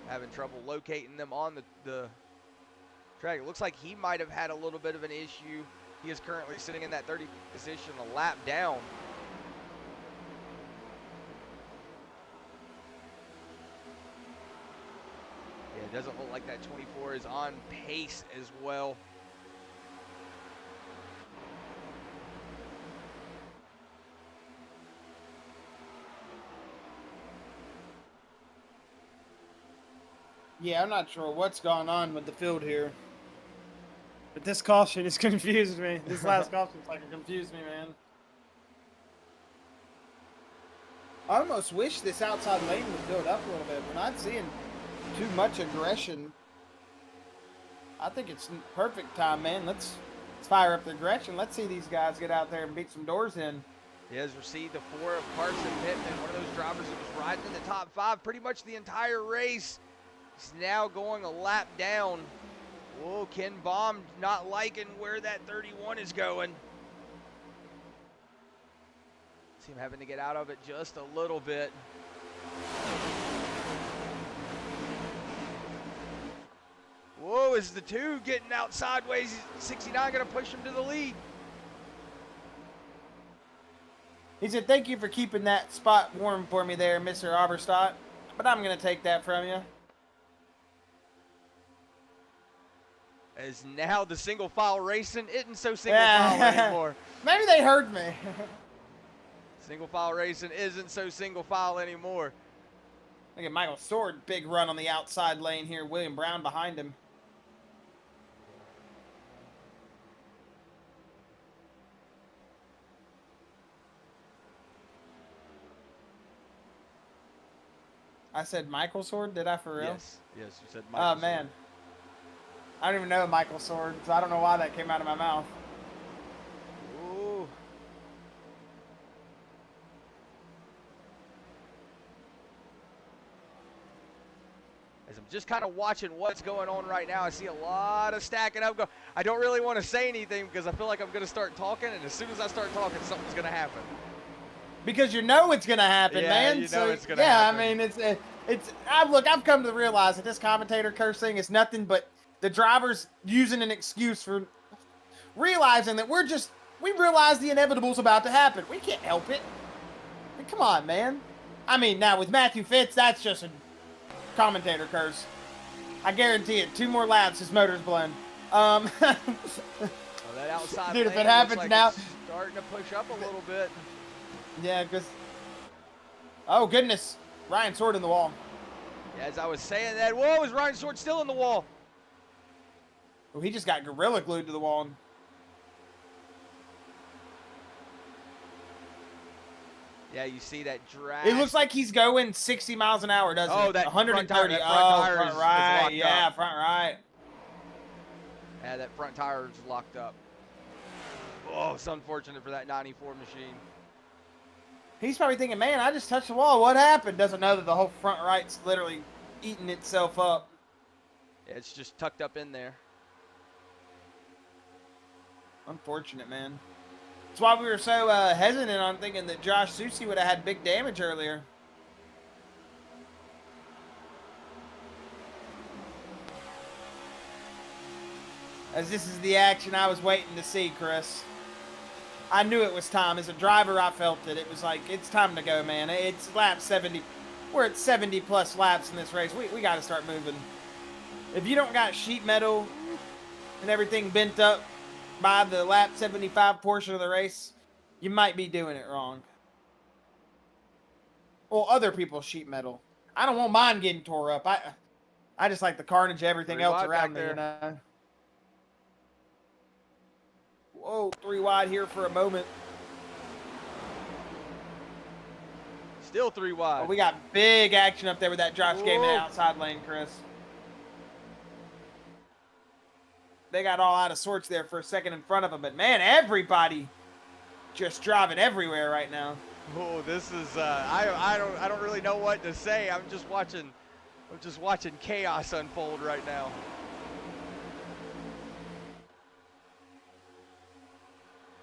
Having trouble locating them on the track. It looks like he might have had a little bit of an issue. He is currently sitting in that 30th position, a lap down. Yeah, it doesn't look like that 24 is on pace as well. Yeah, I'm not sure what's going on with the field here. But this caution has confused me. This last caution cycle confused me, man. I almost wish this outside lane would build up a little bit. We're not seeing too much aggression. I think it's perfect time, man. Let's fire up the aggression. Let's see these guys get out there and beat some doors in. He has received the 4 of Carson Pittman, one of those drivers that was riding in the top 5 pretty much the entire race. He's now going a lap down. Whoa, Ken Baum not liking where that 31 is going. See him having to get out of it just a little bit. Whoa, is the 2 getting out sideways? 69 going to push him to the lead. He said, thank you for keeping that spot warm for me there, Mr. Auberstadt, but I'm going to take that from you. As now the single file racing isn't so single file anymore. Maybe they heard me. Single file racing isn't so single file anymore. Look at Michael Sword, big run on the outside lane here. William Brown behind him. I said Michael Sword? Did I for real? Yes, you said Michael Oh, man. Sword. I don't even know Michael Sword, so I don't know why that came out of my mouth. Ooh. As I'm just kind of watching what's going on right now, I see a lot of stacking up. I don't really want to say anything because I feel like I'm going to start talking, and as soon as I start talking, something's going to happen. Because you know it's gonna happen, yeah, man. You know so it's gonna happen. I mean, look, I've come to realize that this commentator curse thing is nothing but the drivers using an excuse for realizing that we realize the inevitable's about to happen. We can't help it. I mean, come on, man. I mean, now with Matthew Fitz, that's just a commentator curse. I guarantee it. 2 more laps, his motor's blown. Well, that outside dude, if lane it happens looks like now, it's starting to push up a little bit. Yeah, because... Oh, goodness. Ryan Sword in the wall. Yeah, as I was saying that, whoa, is Ryan Sword still in the wall? Oh, he just got gorilla glued to the wall. Yeah, you see that drag. It looks like he's going 60 miles an hour, doesn't it? Oh, that 130. front tire front is right. locked Yeah, up. front right. Yeah, that front tire is locked up. Oh, it's unfortunate for that 94 machine. He's probably thinking, man, I just touched the wall. What happened? Doesn't know that the whole front right's literally eating itself up. Yeah, it's just tucked up in there. Unfortunate, man. That's why we were so hesitant on thinking that Josh Susi would have had big damage earlier. As this is the action I was waiting to see, Chris. I knew it was time. As a driver, I felt it. It was like, it's time to go, man. It's lap 70. We're at 70-plus laps in this race. We got to start moving. If you don't got sheet metal and everything bent up by the lap 75 portion of the race, you might be doing it wrong. Well, other people's sheet metal. I don't want mine getting tore up. I just like the carnage of everything else around me, you know? Whoa, 3 wide here for a moment. Still 3 wide. Oh, we got big action up there with that Josh game in the outside lane, Chris. They got all out of sorts there for a second in front of them, but man, everybody just driving everywhere right now. Oh, this is I don't really know what to say. I'm just watching chaos unfold right now.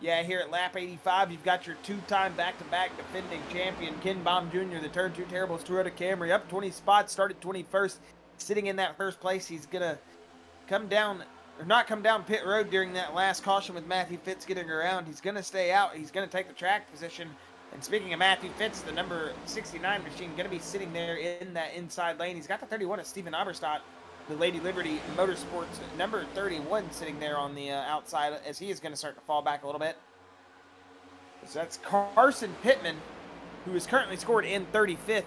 Yeah, here at lap 85, you've got your 2-time back-to-back defending champion, Ken Baum Jr., the Turn 2 Terribles Toyota Camry, up 20 spots, started 21st, sitting in that first place. He's going to come down, or not come down pit road during that last caution with Matthew Fitz getting around. He's going to stay out. He's going to take the track position. And speaking of Matthew Fitz, the number 69 machine going to be sitting there in that inside lane. He's got the 31 of Stephen Auberstadt, the Lady Liberty Motorsports number 31 sitting there on the outside as he is going to start to fall back a little bit. So that's Carson Pittman, who is currently scored in 35th.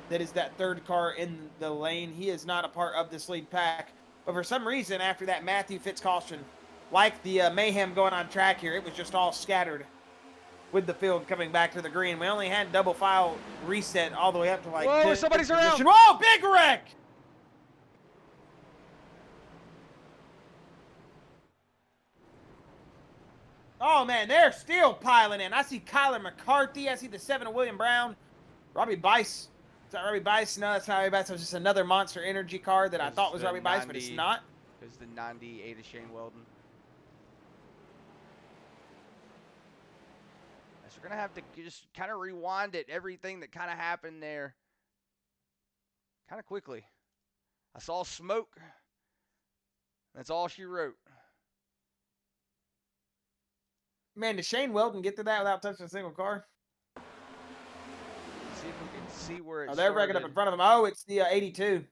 That is that third car in the lane. He is not a part of this lead pack. But for some reason, after that Matthew Fitz caution, like the mayhem going on track here, it was just all scattered. with the field coming back to the green. We only had double file reset all the way up to like Whoa, 10th somebody's position. around. Whoa, big wreck! Oh, man, they're still piling in. I see Kyler McCarthy. I see the 7 of William Brown. Robbie Bice. Is that Robbie Bice? No, that's not Robbie Bice. It was just another Monster Energy card that I thought was Robbie Bice, but it's not. It's the 98 of Shane Weldon. So we're going to have to just kind of rewind it, everything that kind of happened there kind of quickly. I saw smoke. That's all she wrote. Man, did Shane Weldon get to that without touching a single car? Let's see if we can see where it they're wrecking up in front of him. Oh, it's the 82.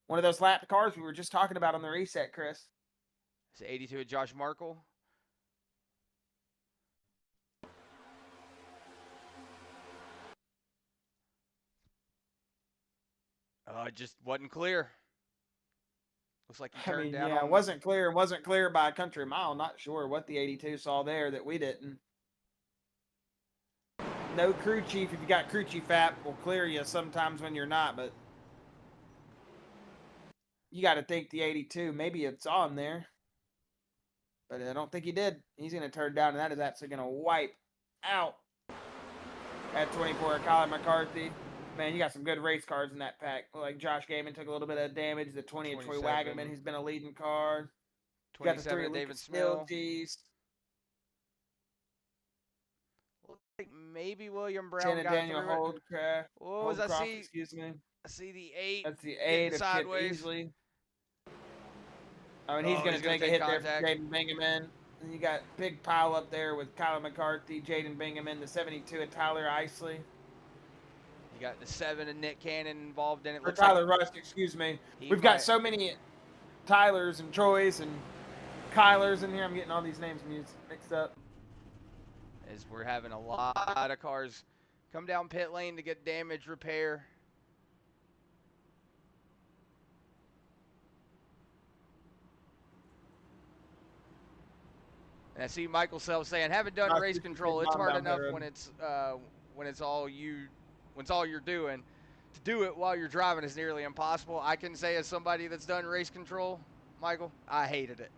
One of those lap cars we were just talking about on the reset, Chris. It's 82 of Josh Markle. It just wasn't clear. Looks like he turned down. Yeah, it wasn't clear. It wasn't clear by a country mile. Not sure what the 82 saw there that we didn't. No crew chief. If you got crew chief app, will clear you sometimes when you're not, but you got to think the 82. Maybe it's on there, but I don't think he did. He's going to turn down, and that is absolutely going to wipe out at 24 Colin McCarthy. Man, you got some good race cars in that pack. Like Josh Gaiman took a little bit of damage. The 20 of Troy Wagaman, he's been a leading car. You got the 3 of David Smith. Looks like maybe William Brown 10 of Daniel Holdcraft. What was I see? Excuse me. I see the 8. That's the 8 of sideways. Chip Easley. Oh, and he's going to make a hit contact there for Jaden Bingaman. And you got big pile up there with Kyler McCarthy, Jaden Bingaman, the 72 of Tyler Isley. You got the 7 of Nick Cannon involved in it. Or Tyler Rush, excuse me. We've got so many Tylers and Troys and Kylers in here. I'm getting all these names mixed up. As we're having a lot of cars come down pit lane to get damage repair. And I see Michael Self saying, "Haven't done race control. It's hard enough when it's all you're doing. To do it while you're driving is nearly impossible." I can say, as somebody that's done race control, Michael, I hated it.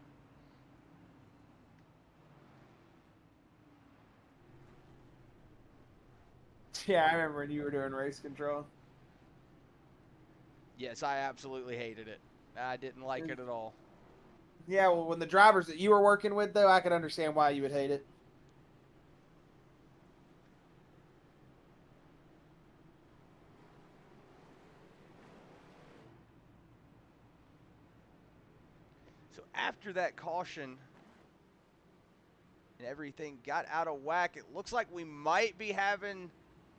Yeah, I remember when you were doing race control. Yes, I absolutely hated it. I didn't like it at all. Yeah, well, when the drivers that you were working with, though, I could understand why you would hate it. So after that caution and everything got out of whack, it looks like we might be having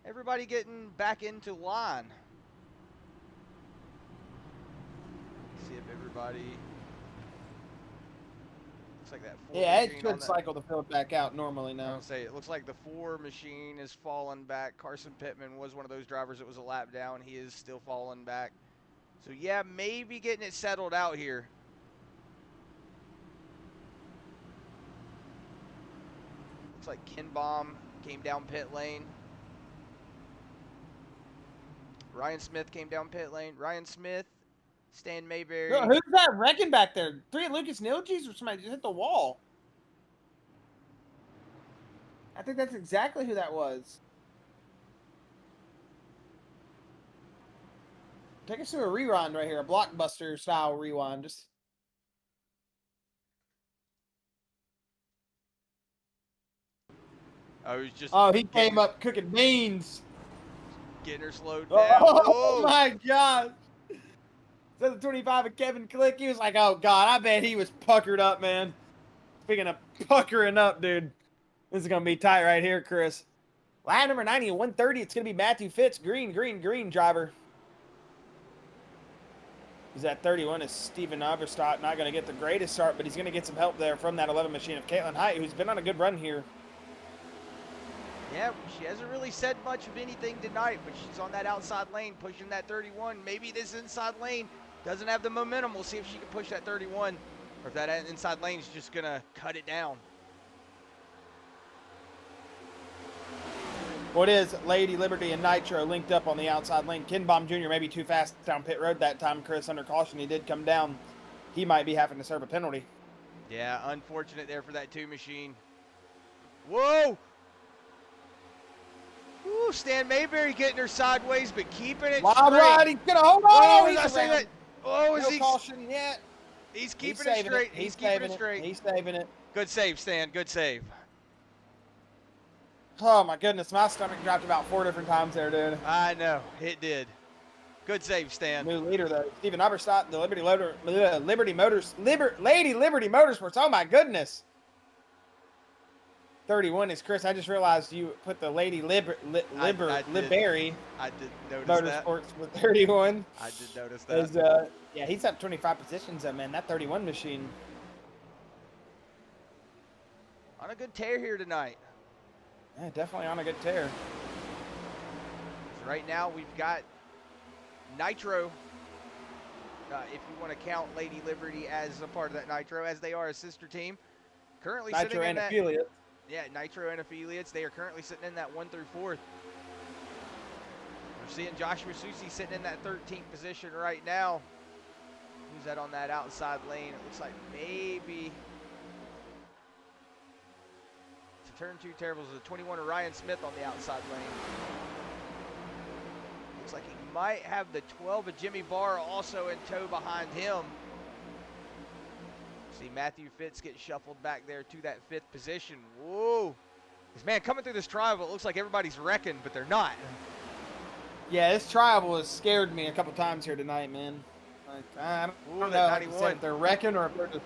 everybody getting back into line. See if everybody... Looks like that 4 yeah, it should cycle the field back out normally now. I'll say it looks like the 4 machine is falling back. Carson Pittman was one of those drivers that was a lap down. He is still falling back. So yeah, maybe getting it settled out here. Looks like Ken Baum came down pit lane. Ryan Smith came down pit lane. Ryan Smith, Stan Mayberry. No, who's that wrecking back there? 3 of Lucas Nilges or somebody just hit the wall? I think that's exactly who that was. Take us to a rewind right here, a blockbuster style rewind. Just he came up cooking beans. Getting her slowed down. Oh my God. So the 25 of Kevin Click, he was like, oh God, I bet he was puckered up, man. Speaking of puckering up, dude. This is going to be tight right here, Chris. Line number 90 and 130, it's going to be Matthew Fitz, green driver. He's at 31 is Steven Overstott. Not going to get the greatest start, but he's going to get some help there from that 11 machine of Caitlin Height, who's been on a good run here. Yeah, she hasn't really said much of anything tonight, but she's on that outside lane, pushing that 31. Maybe this inside lane doesn't have the momentum. We'll see if she can push that 31, or if that inside lane is just going to cut it down. What is Lady Liberty and Nitro linked up on the outside lane? Ken Bomb Jr. maybe too fast down pit road that time. Chris under caution. He did come down. He might be having to serve a penalty. Yeah, unfortunate there for that 2 machine. Whoa! Ooh, Stan Mayberry getting her sideways, but keeping it Wild straight. ride, he's gonna hold on. Oh, He's I say around. that. Oh, is No he? caution yet. He's keeping it straight. He's keeping it straight. He's saving it. Good save, Stan. Good save. Oh my goodness, my stomach dropped about 4 different times there, dude. I know, it did. Good save, Stan. New leader though, Steven Uberstadt, the Lady Liberty Motorsports. Oh my goodness. 31 is Chris. I just realized you put the Lady Liberty I did notice Motorsports with 31. I did notice that. Yeah, he's up 25 positions though, man. That 31 machine. On a good tear here tonight. Yeah, definitely on a good tear. Right now we've got Nitro, if you want to count Lady Liberty as a part of that Nitro, as they are a sister team. Currently Nitro sitting in and that, affiliates. Yeah, Nitro and affiliates. They are currently sitting in that 1 through 4th. We're seeing Joshua Susi sitting in that 13th position right now. Who's that on that outside lane? It looks like maybe to turn 2 terribles. The 21 Ryan Smith on the outside lane. Looks like he might have the 12 of Jimmy Barr also in tow behind him. See Matthew Fitz get shuffled back there to that 5th position. Whoa. This man coming through this trial, it looks like everybody's wrecking, but they're not. Yeah, this trial has scared me a couple times here tonight, man. Like, I don't know if they're wrecking or if they're just.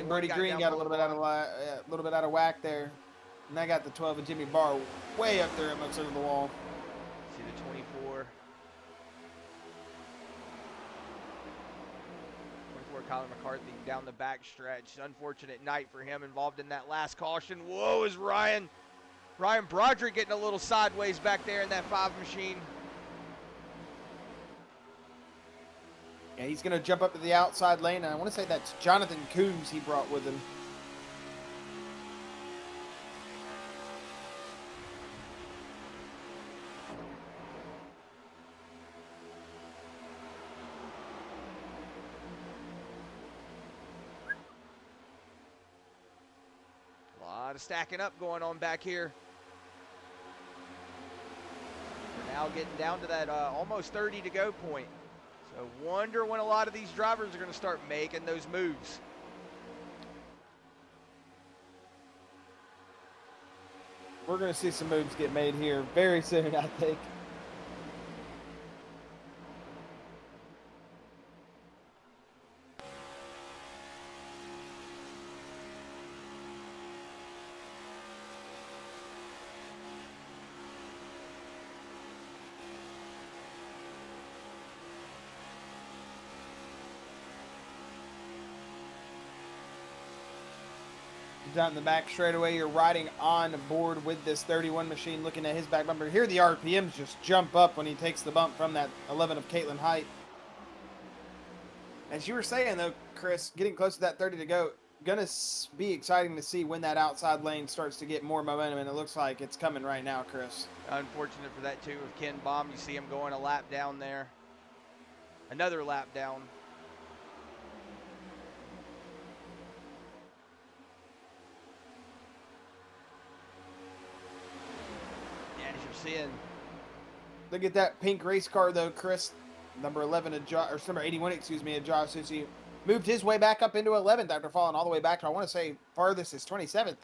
Brady Green got a little bit out of whack there, and I got the 12 of Jimmy Barr way up there amongst the wall. See the 24. 24 Colin McCarthy down the back stretch. Unfortunate night for him, involved in that last caution. Whoa, is Ryan Broderick getting a little sideways back there in that 5 machine. Yeah, he's going to jump up to the outside lane, and I want to say that's Jonathan Coombs he brought with him. A lot of stacking up going on back here. We're now getting down to that almost 30 to go point. So wonder when a lot of these drivers are going to start making those moves. We're going to see some moves get made here very soon, I think. Down in the back straightaway, you're riding on board with this 31 machine, looking at his back bumper. Here the RPMs just jump up when he takes the bump from that 11 of Caitlin Height. As you were saying, though, Chris, getting close to that 30 to go, going to be exciting to see when that outside lane starts to get more momentum, and it looks like it's coming right now, Chris. Unfortunate for that, too, with Ken Baum. You see him going a lap down there. Another lap down. Seeing. Look at that pink race car, though, Chris. Number 11 or number 81, excuse me, Josh Susi moved his way back up into 11th after falling all the way back to, I want to say, farthest is 27th.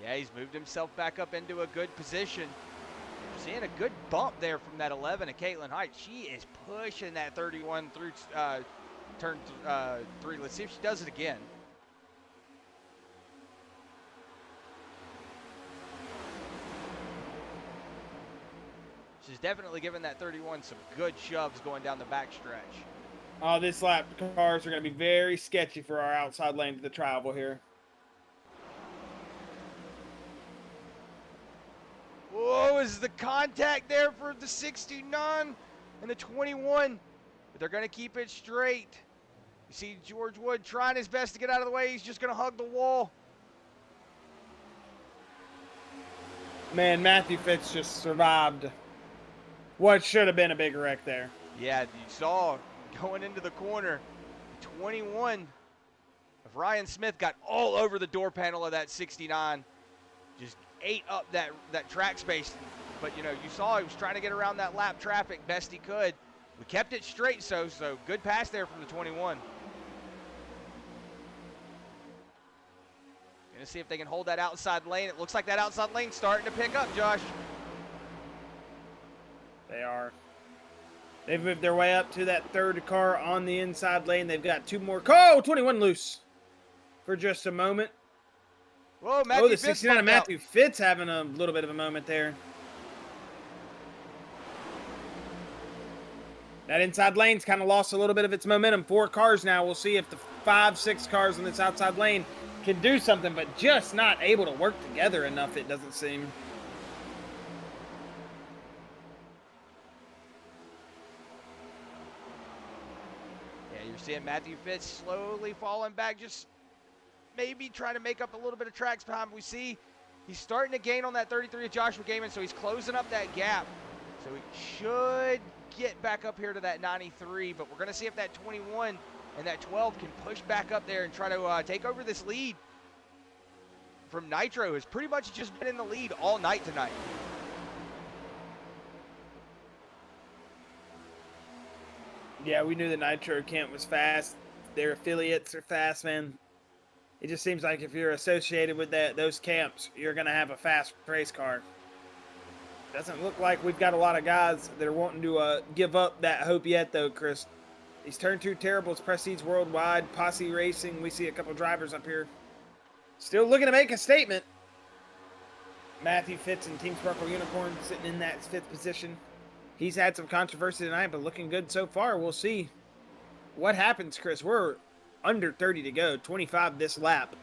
Yeah, he's moved himself back up into a good position. Seeing a good bump there from that 11 of Caitlin Height. She is pushing that 31 through turn 3. Let's see if she does it again. She's definitely giving that 31 some good shoves going down the back stretch. Oh, this lap cars are going to be very sketchy for our outside lane to the travel here. Whoa, is the contact there for the 69 and the 21? But they're going to keep it straight. You see George Wood trying his best to get out of the way. He's just going to hug the wall. Man, Matthew Fitz just survived what should have been a big wreck there. Yeah, you saw going into the corner, 21 of Ryan Smith got all over the door panel of that 69. Just ate up that track space. But, you saw he was trying to get around that lap traffic best he could. We kept it straight, so good pass there from the 21. Gonna see if they can hold that outside lane. It looks like that outside lane's starting to pick up, Josh. They are. They've moved their way up to that third car on the inside lane. They've got 2 more. 21 loose for just a moment. Whoa, Matthew the Fitz 69 of Matthew Fitz having a little bit of a moment there. That inside lane's kind of lost a little bit of its momentum. 4 cars now. We'll see if the 5, 6 cars in this outside lane can do something, but just not able to work together enough, it doesn't seem. Yeah, you're seeing Matthew Fitz slowly falling back, just maybe trying to make up a little bit of tracks behind. We see he's starting to gain on that 33 of Joshua Gaiman, so he's closing up that gap. So he should get back up here to that 93, but we're going to see if that 21 and that 12 can push back up there and try to take over this lead from Nitro, who's pretty much just been in the lead all night tonight. Yeah, we knew the Nitro camp was fast. Their affiliates are fast, man. It just seems like if you're associated with those camps, you're going to have a fast race car. Doesn't look like we've got a lot of guys that are wanting to give up that hope yet, though, Chris. These Turn 2 Terribles, Prestige Worldwide, Posse Racing, we see a couple drivers up here still looking to make a statement. Matthew Fitz and Team Sparkle Unicorn sitting in that 5th position. He's had some controversy tonight, but looking good so far. We'll see what happens, Chris. We're under 30 to go, 25 this lap.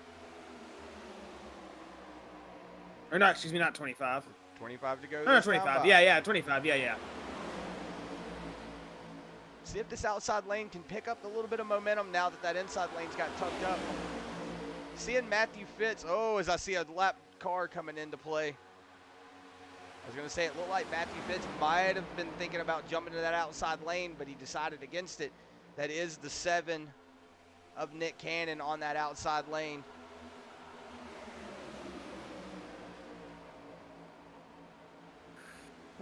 Or not, excuse me, not 25. 25 to go. No, 25. Yeah, 25. Yeah. See if this outside lane can pick up a little bit of momentum now that inside lane's got tucked up. Seeing Matthew Fitz, as I see a lap car coming into play. I was going to say it looked like Matthew Fitz might have been thinking about jumping to that outside lane, but he decided against it. That is the 7 of Nick Cannon on that outside lane.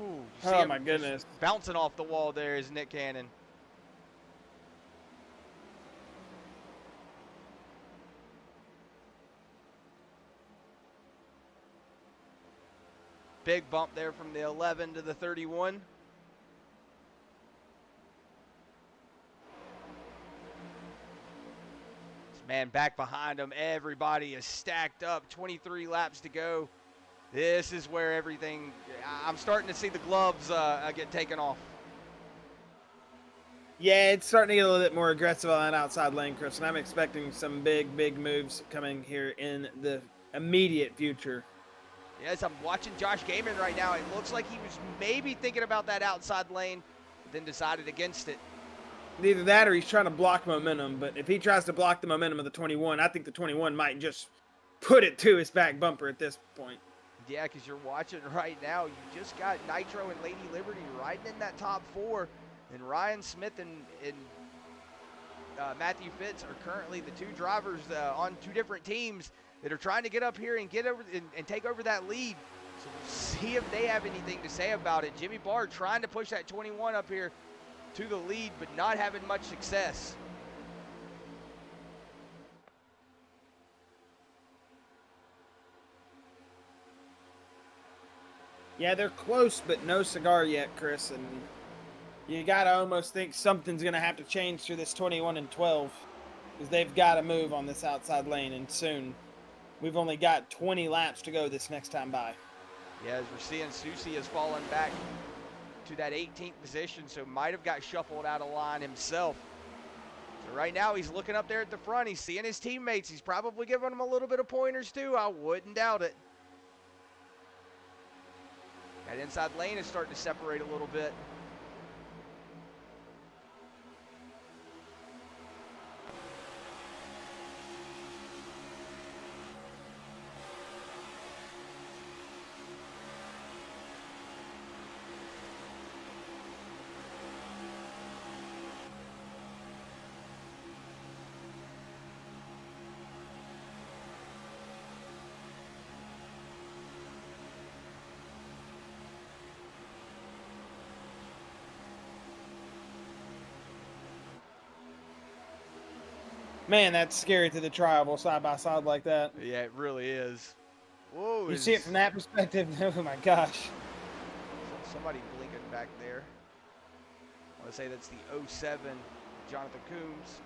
Ooh, oh, my goodness. Bouncing off the wall there is Nick Cannon. Big bump there from the 11 to the 31. Man, back behind him, everybody is stacked up. 23 laps to go. This is where everything, I'm starting to see the gloves get taken off. Yeah, it's starting to get a little bit more aggressive on that outside lane, Chris, and I'm expecting some big moves coming here in the immediate future. Yes, I'm watching Josh Gaiman right now. It looks like he was maybe thinking about that outside lane, then decided against it. Either that or he's trying to block momentum, but if he tries to block the momentum of the 21, I think the 21 might just put it to his back bumper at this point. Yeah, because you're watching right now. You just got Nitro and Lady Liberty riding in that top 4, and Ryan Smith and Matthew Fitz are currently the 2 drivers on 2 different teams that are trying to get up here and get over and take over that lead. So we'll see if they have anything to say about it. Jimmy Barr trying to push that 21 up here to the lead, but not having much success. Yeah, they're close, but no cigar yet, Chris, and you gotta almost think something's gonna have to change through this 21 and 12, because they've got to move on this outside lane, and soon. We've only got 20 laps to go this next time by. Yeah, as we're seeing, Susi has fallen back to that 18th position, so might have got shuffled out of line himself. So right now he's looking up there at the front. He's seeing his teammates. He's probably giving them a little bit of pointers too. I wouldn't doubt it. That inside lane is starting to separate a little bit. Man, that's scary to the tribal side by side like that. Yeah, it really is. Whoa, You see it from that perspective. Oh my gosh. somebody blinking back there. I want to say that's the 07 Jonathan Coombs.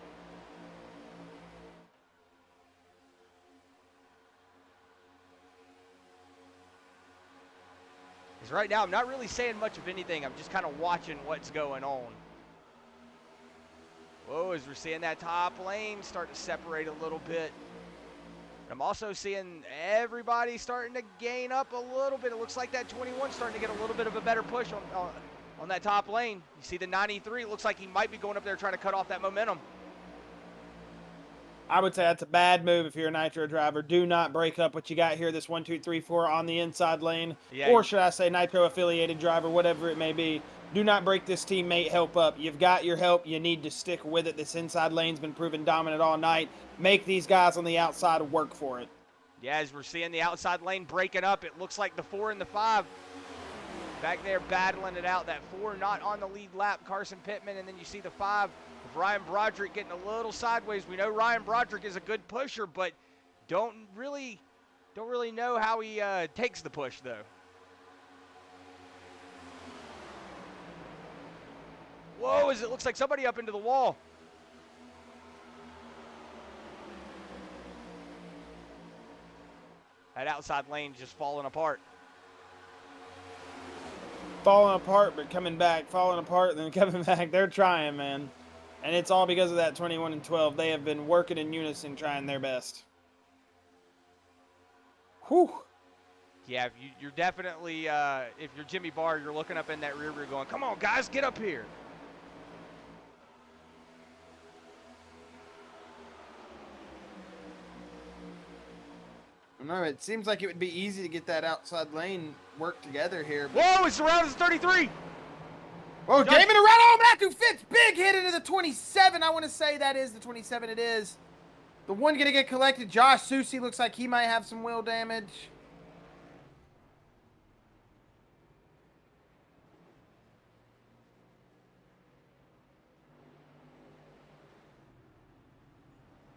Because right now I'm not really saying much of anything. I'm just kind of watching what's going on. Whoa, as we're seeing that top lane start to separate a little bit. I'm also seeing everybody starting to gain up a little bit. It looks like that 21 starting to get a little bit of a better push on that top lane. You see the 93, it looks like he might be going up there trying to cut off that momentum. I would say that's a bad move if you're a Nitro driver. Do not break up what you got here, this 1, 2, 3, 4 on the inside lane. Yeah, or should I say Nitro affiliated driver, whatever it may be. Do not break this teammate help up. You've got your help. You need to stick with it. This inside lane's been proven dominant all night. Make these guys on the outside work for it. Yeah, as we're seeing the outside lane breaking up, it looks like the 4 and the 5 back there battling it out. That 4 not on the lead lap, Carson Pittman, and then you see the 5 of Ryan Broderick getting a little sideways. We know Ryan Broderick is a good pusher, but don't really know how he takes the push though. Whoa, as it looks like somebody up into the wall. That outside lane just falling apart. Falling apart, but coming back. Falling apart, then coming back. They're trying, man. And it's all because of that 21 and 12. They have been working in unison, trying their best. Whew. Yeah, you're definitely, if you're Jimmy Barr, you're looking up in that rear view going, come on, guys, get up here. No, it seems like it would be easy to get that outside lane work together here. Whoa, it's around his 33. Whoa, Damon around. Oh, Matthew Fitz, big hit into the 27. I want to say that is the 27. It is. The one going to get collected. Josh Susie looks like he might have some wheel damage.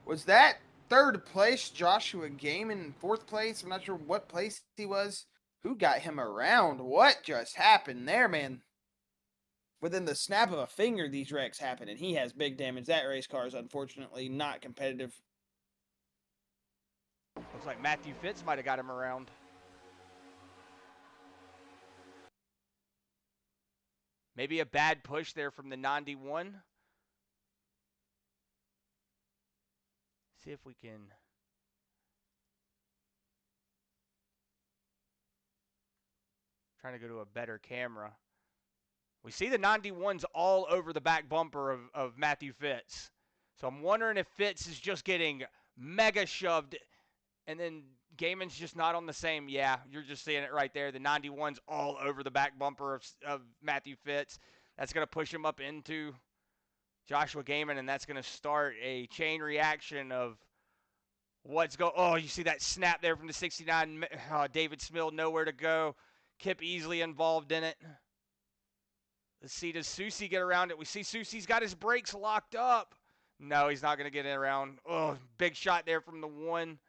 Was that third place Joshua Gaiman? Fourth place? I'm not sure what place he was. Who got him around? What just happened there, man? Within the snap of a finger, these wrecks happen, and he has big damage. That race car is unfortunately not competitive. Looks like Matthew Fitz might have got him around. Maybe a bad push there from the 91. See if we can. Trying to go to a better camera. We see the 91s all over the back bumper of Matthew Fitz. So I'm wondering if Fitz is just getting mega shoved and then Gaiman's just not on the same. Yeah, you're just seeing it right there. The 91's all over the back bumper of Matthew Fitz. That's going to push him up into Joshua Gaiman, and that's going to start a chain reaction of what's going. Oh, you see that snap there from the 69. David Smill, nowhere to go. Kip easily involved in it. Let's see, does Susie get around it? We see Susie's got his brakes locked up. No, he's not going to get it around. Oh, big shot there from the 1.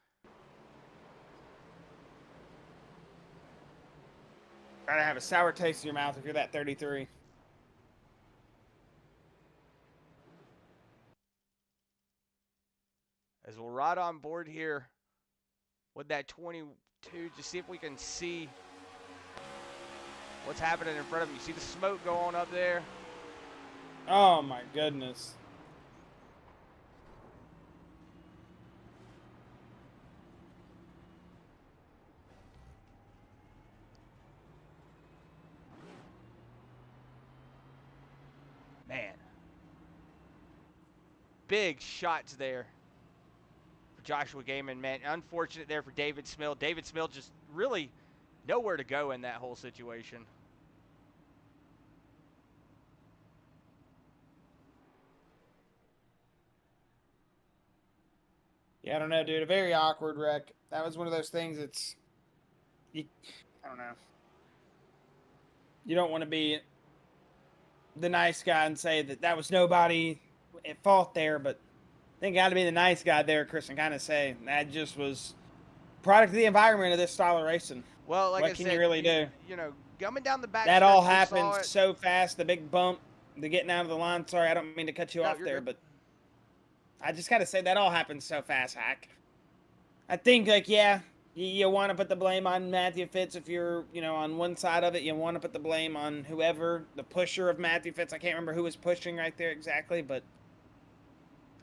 Gotta have a sour taste in your mouth if you're that 33. As we'll ride on board here with that 22, just see if we can see what's happening in front of him. You see the smoke going up there? Oh my goodness. Man. Big shots there for Joshua Gaiman, man. Unfortunate there for David Smill. David Smill just really nowhere to go in that whole situation. Yeah, I don't know, dude. A very awkward wreck. That was one of those things that's... I don't know. You don't want to be the nice guy and say that was nobody at fault there, but at think got to be the nice guy there, Chris, and kind of say that just was product of the environment of this style of racing. Well, like What I can said, you really do? you know, coming down the back That all stretch, we happened saw it. so fast. The big bump, the getting out of the line. Sorry, I don't mean to cut you No, off you're there, good. but I just got to say that all happened so fast, Hack. I think, like, yeah, you want to put the blame on Matthew Fitz if you're, on one side of it. You want to put the blame on whoever, the pusher of Matthew Fitz. I can't remember who was pushing right there exactly, but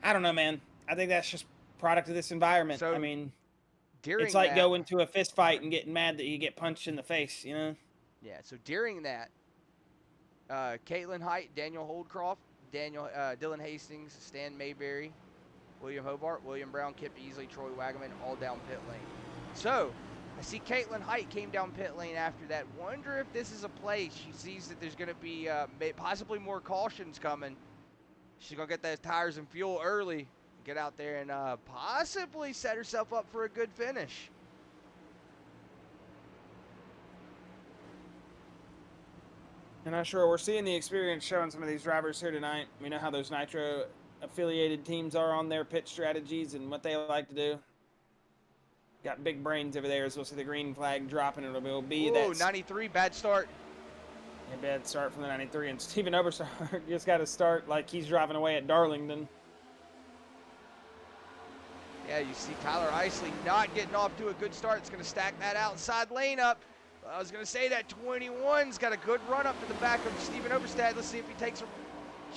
I don't know, man. I think that's just product of this environment. So I mean, during it's like that, going to a fist fight and getting mad that you get punched in the face, yeah. So during that, Caitlin Height, Daniel Holdcroft, Dylan Hastings, Stan Mayberry, William Hobart, William Brown, Kip Easley, Troy Wagaman, all down pit lane. So I see Caitlin Height came down pit lane after that. Wonder if this is a play. She sees that there's going to be possibly more cautions coming. She's going to get those tires and fuel early, get out there and possibly set herself up for a good finish. And I'm sure we're seeing the experience showing some of these drivers here tonight. We know how those Nitro affiliated teams are on their pit strategies and what they like to do. Got big brains over there, as we'll see the green flag dropping. It'll be that 93, bad start. A bad start from the 93, and Steven Oberstar just got to start like he's driving away at Darlington. Yeah, you see Tyler Isley not getting off to a good start. It's going to stack that outside lane up. I was going to say that 21's got a good run up to the back of Steven Oberstad. Let's see if he takes a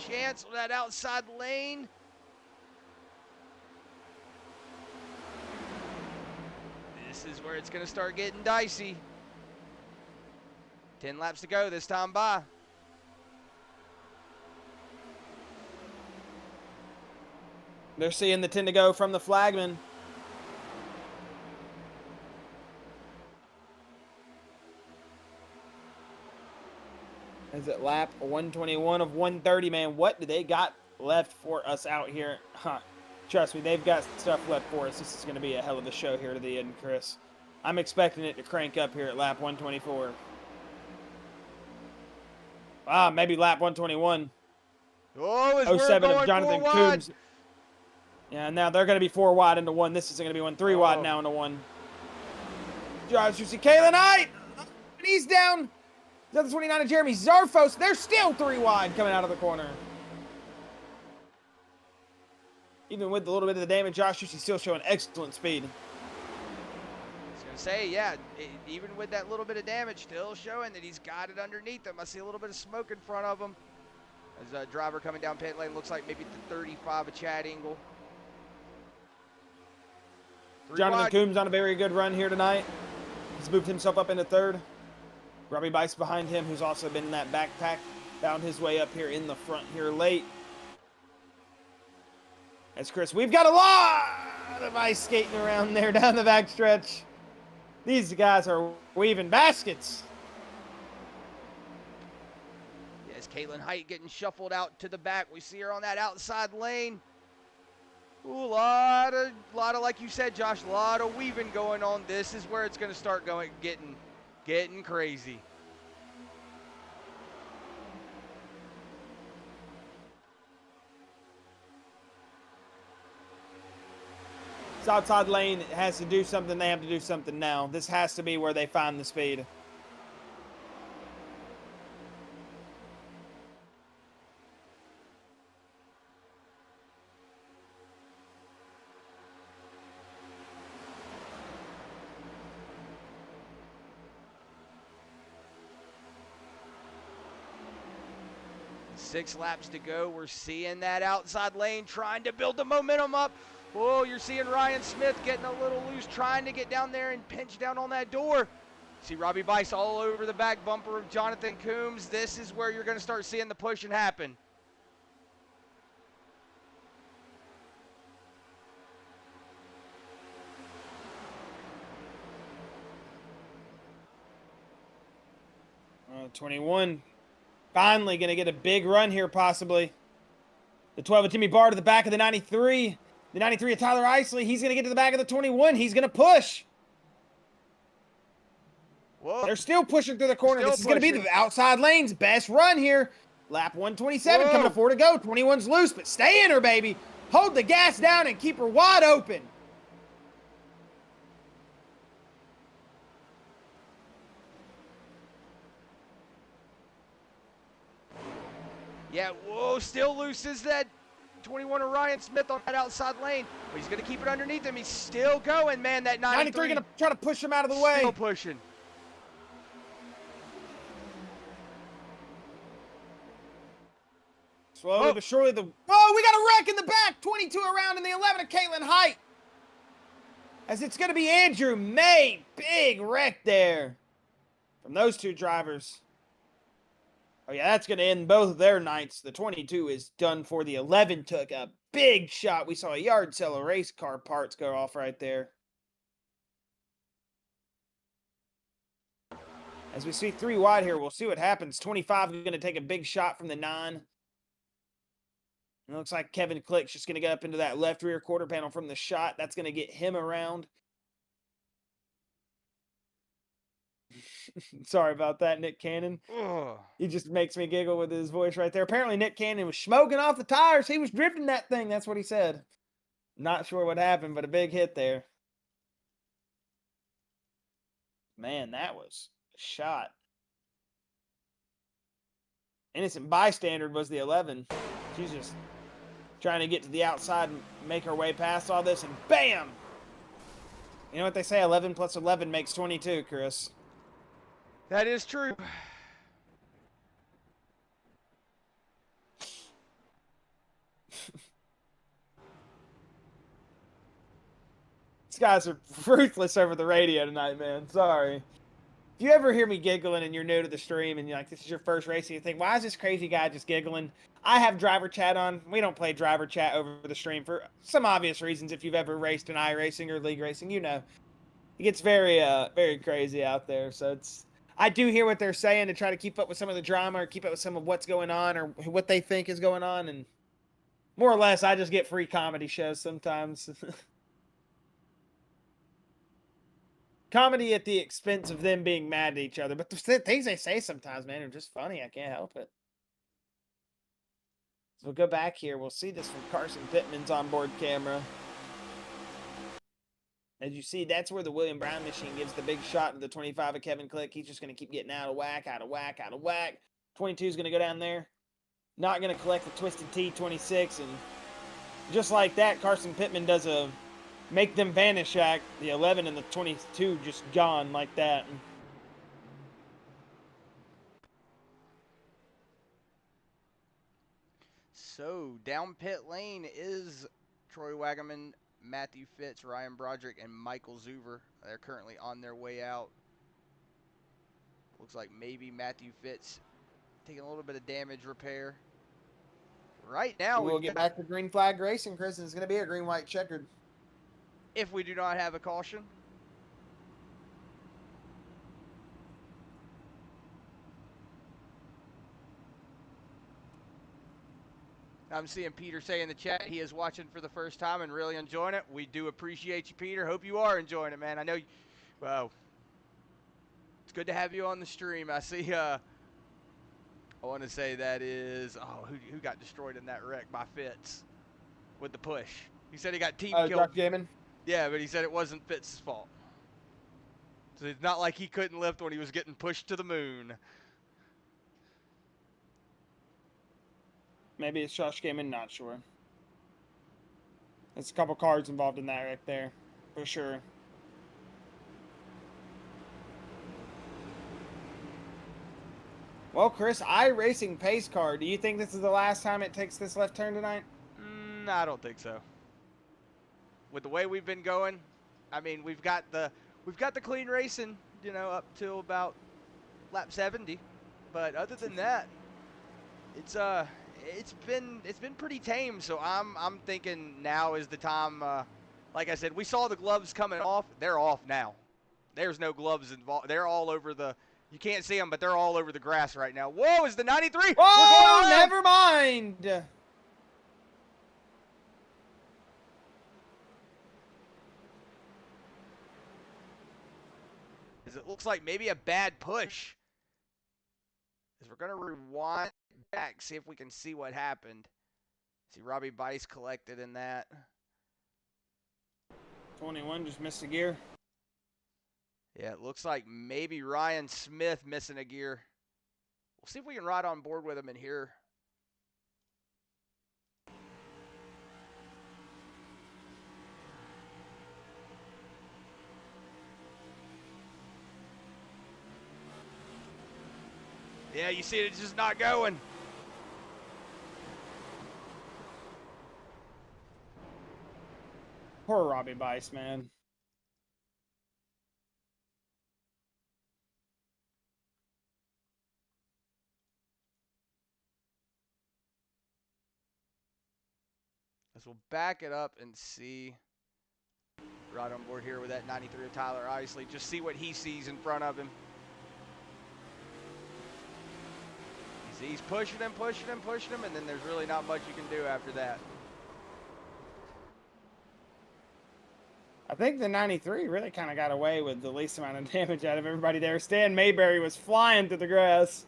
chance on that outside lane. This is where it's going to start getting dicey. 10 laps to go this time by. They're seeing the 10 to go from the flagman. Is it lap 121 of 130, man? What do they got left for us out here? Trust me, they've got stuff left for us. This is going to be a hell of a show here to the end, Chris. I'm expecting it to crank up here at lap 124. Maybe lap 121. Oh, as 07 we're of Jonathan going Coombs. Yeah, now they're going to be 4 wide into 1. This is going to be 1 3 wide now into 1. Josh, you see Kalen Knight. And he's down. The 29 of Jeremy Zarfos. They're still 3 wide coming out of the corner. Even with a little bit of the damage, Josh Juicy's still showing excellent speed. I was going to say, yeah, even with that little bit of damage, still showing that he's got it underneath him. I see a little bit of smoke in front of him. As a driver coming down pit lane, looks like maybe the 35 of Chad Engel. Jonathan Coombs on a very good run here tonight. He's moved himself up into 3rd. Robbie Bice behind him, who's also been in that backpack, found his way up here in the front here late. As Chris, we've got a lot of ice skating around there down the backstretch. These guys are weaving baskets. Yes, Caitlin Height getting shuffled out to the back. We see her on that outside lane. Ooh, a lot of, like you said, Josh, a lot of weaving going on. This is where it's going to start getting crazy. This outside lane has to do something. They have to do something now. This has to be where they find the speed. Six laps to go. We're seeing that outside lane trying to build the momentum up. Oh, you're seeing Ryan Smith getting a little loose, trying to get down there and pinch down on that door. See Robbie Bice all over the back bumper of Jonathan Coombs. This is where you're going to start seeing the pushing happen. Uh, 21. Finally going to get a big run here, possibly. The 12 of Timmy Barr to the back of the 93. The 93 of Tyler Isley. He's going to get to the back of the 21. He's going to push. Whoa. They're still pushing through the corner. This is going to be the outside lane's best run here. Lap 127 coming to 4 to go. 21's loose, but stay in her, baby. Hold the gas down and keep her wide open. Yeah, whoa, still loses that 21 Orion Smith on that outside lane. But he's going to keep it underneath him. He's still going, man. That 93 going to try to push him out of the way. Still pushing. Slowly but surely we got a wreck in the back. 22 around in the 11 of Caitlin Height. As it's going to be Andrew May. Big wreck there from those two drivers. Oh, yeah, that's going to end both of their nights. The 22 is done for. The 11 took a big shot. We saw a yard sale of race car parts go off right there. As we see 3 wide here, we'll see what happens. 25 is going to take a big shot from the 9. It looks like Kevin Click's just going to get up into that left rear quarter panel from the shot. That's going to get him around. Sorry about that, Nick Cannon. Ugh. He just makes me giggle with his voice right there. Apparently, Nick Cannon was smoking off the tires. He was drifting that thing. That's what he said. Not sure what happened, but a big hit there. Man, that was a shot. Innocent bystander was the 11. She's just trying to get to the outside and make her way past all this, and bam! You know what they say, 11 plus 11 makes 22, Chris. That is true. These guys are ruthless over the radio tonight, man. Sorry. If you ever hear me giggling and you're new to the stream and you're like, this is your first race, and you think, why is this crazy guy just giggling? I have driver chat on. We don't play driver chat over the stream for some obvious reasons. If you've ever raced in iRacing or league racing, you know. It gets very, very crazy out there. So I do hear what they're saying to try to keep up with some of the drama or keep up with some of what's going on or what they think is going on. And more or less, I just get free comedy shows sometimes. Comedy at the expense of them being mad at each other. But the things they say sometimes, man, are just funny. I can't help it. So we'll go back here. We'll see this from Carson Pittman's onboard camera. As you see, that's where the William Brown machine gives the big shot to the 25 of Kevin Click. He's just going to keep getting out of whack, out of whack, out of whack. 22 is going to go down there. Not going to collect the Twisted T26. And just like that, Carson Pittman does a make them vanish act. The 11 and the 22 just gone like that. So, down pit lane is Troy Wagaman, Matthew Fitz, Ryan Broderick, and Michael Zuver. They're currently on their way out. Looks like maybe Matthew Fitz taking a little bit of damage repair. Right now, we'll get back to green flag racing, Chris, and it's going to be a green-white checkered. If we do not have a caution. I'm seeing Peter say in the chat he is watching for the first time and really enjoying it. We do appreciate you, Peter. Hope you are enjoying it, man. I know, well, it's good to have you on the stream. I see, I want to say that is, who got destroyed in that wreck by Fitz with the push. He said he got team killed. Josh Gaiman? Yeah, but he said it wasn't Fitz's fault. So it's not like he couldn't lift when he was getting pushed to the moon. Maybe it's Josh Gaiman, not sure. There's a couple cards involved in that right there, for sure. Well, Chris, iRacing pace car. Do you think this is the last time it takes this left turn tonight? I don't think so. With the way we've been going, I mean, we've got the clean racing, you know, up till about lap 70. But other than that, it's been pretty tame. So I'm thinking now is the time. Like I said, we saw the gloves coming off. They're off now. There's no gloves involved. They're all over the. You can't see them, but they're all over the grass right now. Whoa, is the 93? Oh, never mind. It looks like maybe a bad push. As we're going to rewind back, see if we can see what happened. See Robbie Bice collected in that. 21 just missed a gear. Yeah, it looks like maybe Ryan Smith missing a gear. We'll see if we can ride on board with him in here. Yeah, you see it's just not going. Poor Robbie Bice, man. As we'll back it up and see. Right on board here with that 93 of Tyler Isley. Just see what he sees in front of him. He's pushing him, and then there's really not much you can do after that. I think the 93 really kind of got away with the least amount of damage out of everybody there. Stan Mayberry was flying through the grass.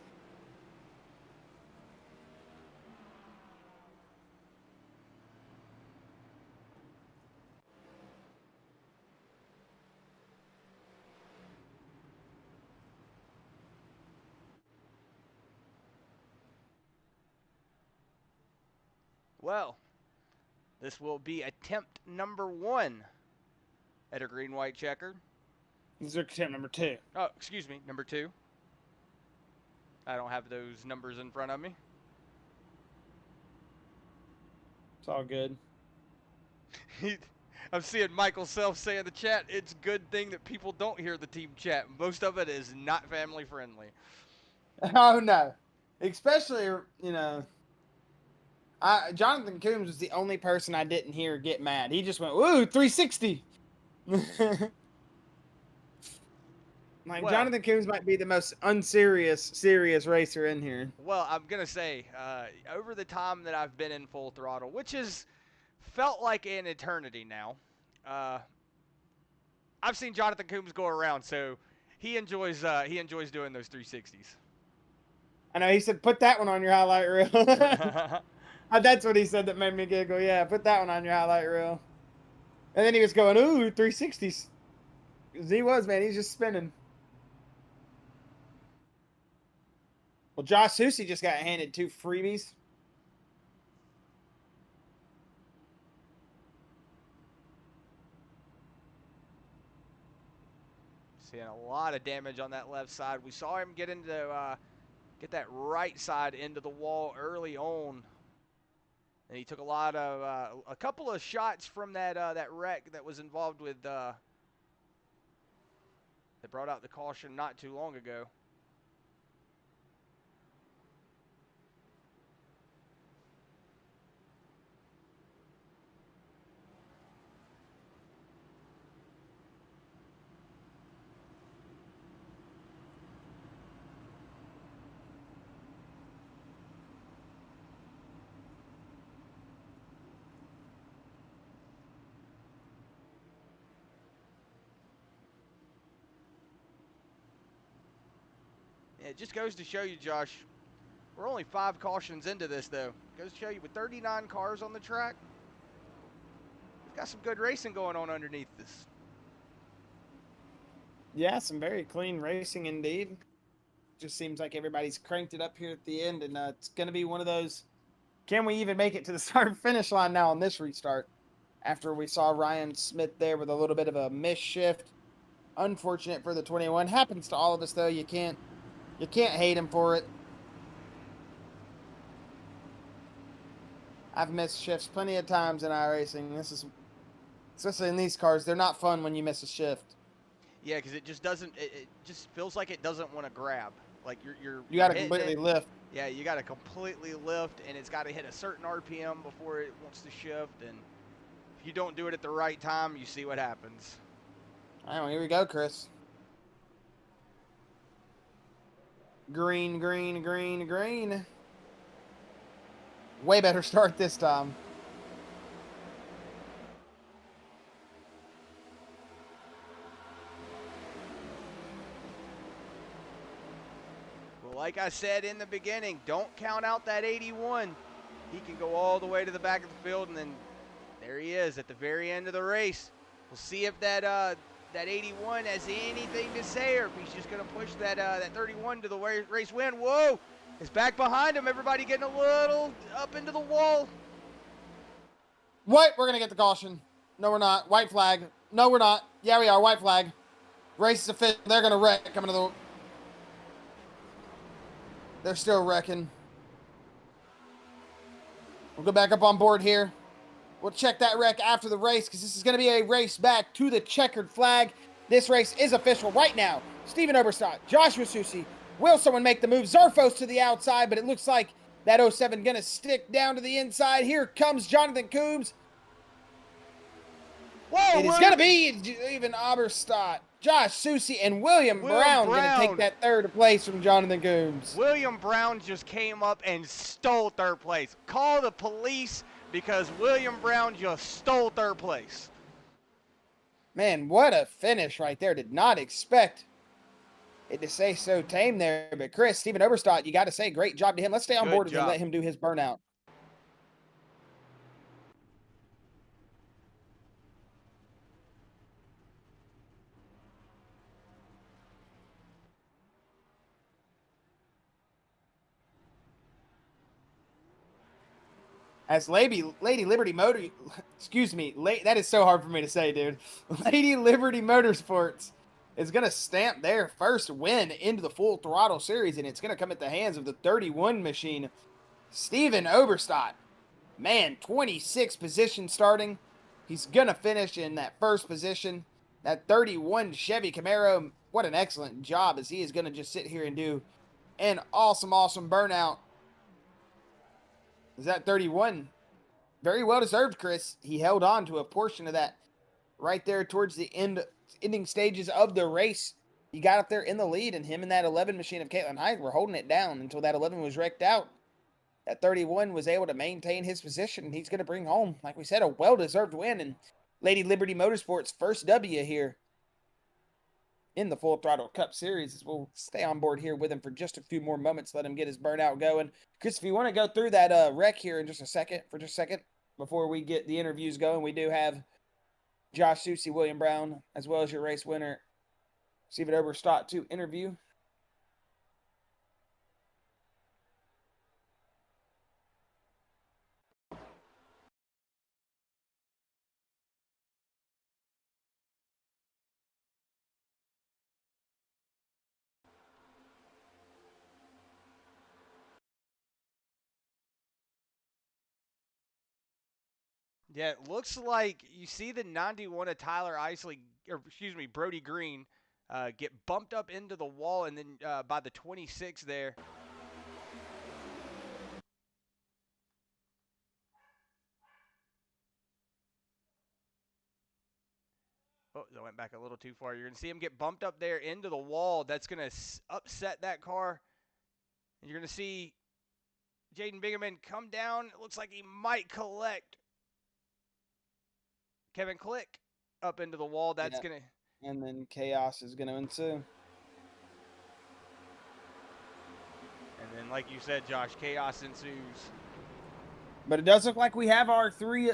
Well, this will be attempt number 1 at a green-white checker. This is attempt number 2. Oh, excuse me, number 2. I don't have those numbers in front of me. It's all good. I'm seeing Michael Self say in the chat, it's a good thing that people don't hear the team chat. Most of it is not family friendly. Oh, no. Especially, you know, Jonathan Coombs was the only person I didn't hear get mad. He just went, "Woo, 360." Like, well, Jonathan Coombs might be the most serious racer in here. Well, I'm going to say, over the time that I've been in Full Throttle, which has felt like an eternity now, I've seen Jonathan Coombs go around, so he enjoys doing those 360s. I know, he said, put that one on your highlight reel. That's what he said that made me giggle. Yeah, put that one on your highlight reel. And then he was going, ooh, 360s. He was, man. He's just spinning. Well, Josh Susie just got handed 2 freebies. Seeing a lot of damage on that left side. We saw him get that right side into the wall early on. And he took a couple of shots from that wreck that was involved with that brought out the caution not too long ago. It just goes to show you, Josh, we're only 5 cautions into this, though. It goes to show you, with 39 cars on the track, we've got some good racing going on underneath this. Yeah, some very clean racing indeed. Just seems like everybody's cranked it up here at the end, and it's going to be one of those, can we even make it to the start-finish line now on this restart? After we saw Ryan Smith there with a little bit of a miss shift. Unfortunate for the 21. Happens to all of us, though. You can't hate him for it. I've missed shifts plenty of times in iRacing. This is, especially in these cars, they're not fun when you miss a shift. Yeah, because it just doesn't. It just feels like it doesn't want to grab. Like you got to completely lift. Yeah, you got to completely lift, and it's got to hit a certain RPM before it wants to shift. And if you don't do it at the right time, you see what happens. All right, here we go, Chris. Green, green, green, green. Way better start this time. Well, like I said in the beginning, don't count out that 81. he can go all the way to the back of the field, and then there he is at the very end of the race. We'll see if that 81 has anything to say, or if he's just going to push that 31 to the race win. Whoa! It's back behind him. Everybody getting a little up into the wall. What? We're going to get the caution. No, we're not. White flag. No, we're not. Yeah, we are. White flag. Race is official. They're going to wreck. Coming to the... They're still wrecking. We'll go back up on board here. We'll check that wreck after the race because this is going to be a race back to the checkered flag. This race is official right now. Steven Oberstadt, Joshua Susi. Will someone make the move? Zarfos to the outside, but it looks like that 07 going to stick down to the inside. Here comes Jonathan Coombs. Whoa, it is going to be Steven Oberstadt, Josh Susi, and William Brown going to take that third place from Jonathan Coombs. William Brown just came up and stole third place. Call the police because William Brown just stole third place. Man, what a finish right there. Did not expect it to say so tame there. But Chris, Steven Oberstadt, you got to say great job to him. Let's stay on board and let him do his burnout. As Lady Liberty Motor, excuse me, that is so hard for me to say, dude. Lady Liberty Motorsports is going to stamp their first win into the Full Throttle Series, and it's going to come at the hands of the 31 machine, Steven Oberstadt. Man, 26th position starting. He's going to finish in that first position. That 31 Chevy Camaro, what an excellent job as he is going to just sit here and do an awesome, awesome burnout. Is that 31? Very well deserved, Chris. He held on to a portion of that right there towards the ending stages of the race. He got up there in the lead, and him and that 11 machine of Caitlin Hyde were holding it down until that 11 was wrecked out. That 31 was able to maintain his position, and he's going to bring home, like we said, a well-deserved win. And Lady Liberty Motorsports' first W here in the Full Throttle Cup Series. We'll stay on board here with him for just a few more moments, let him get his burnout going. Chris, if you want to go through that wreck here in just a second, before we get the interviews going, we do have Josh Susi, William Brown, as well as your race winner, Steven Oberstadt, to interview. Yeah, it looks like you see the 91 of Tyler Isley, or excuse me, Brody Green, get bumped up into the wall, and then by the 26 there. Oh, I went back a little too far. You're going to see him get bumped up there into the wall. That's going to upset that car. And you're going to see Jaden Bingaman come down. It looks like he might collect Kevin Click up into the wall. That's going to... And then chaos is going to ensue. And then, like you said, Josh, chaos ensues. But it does look like we have our three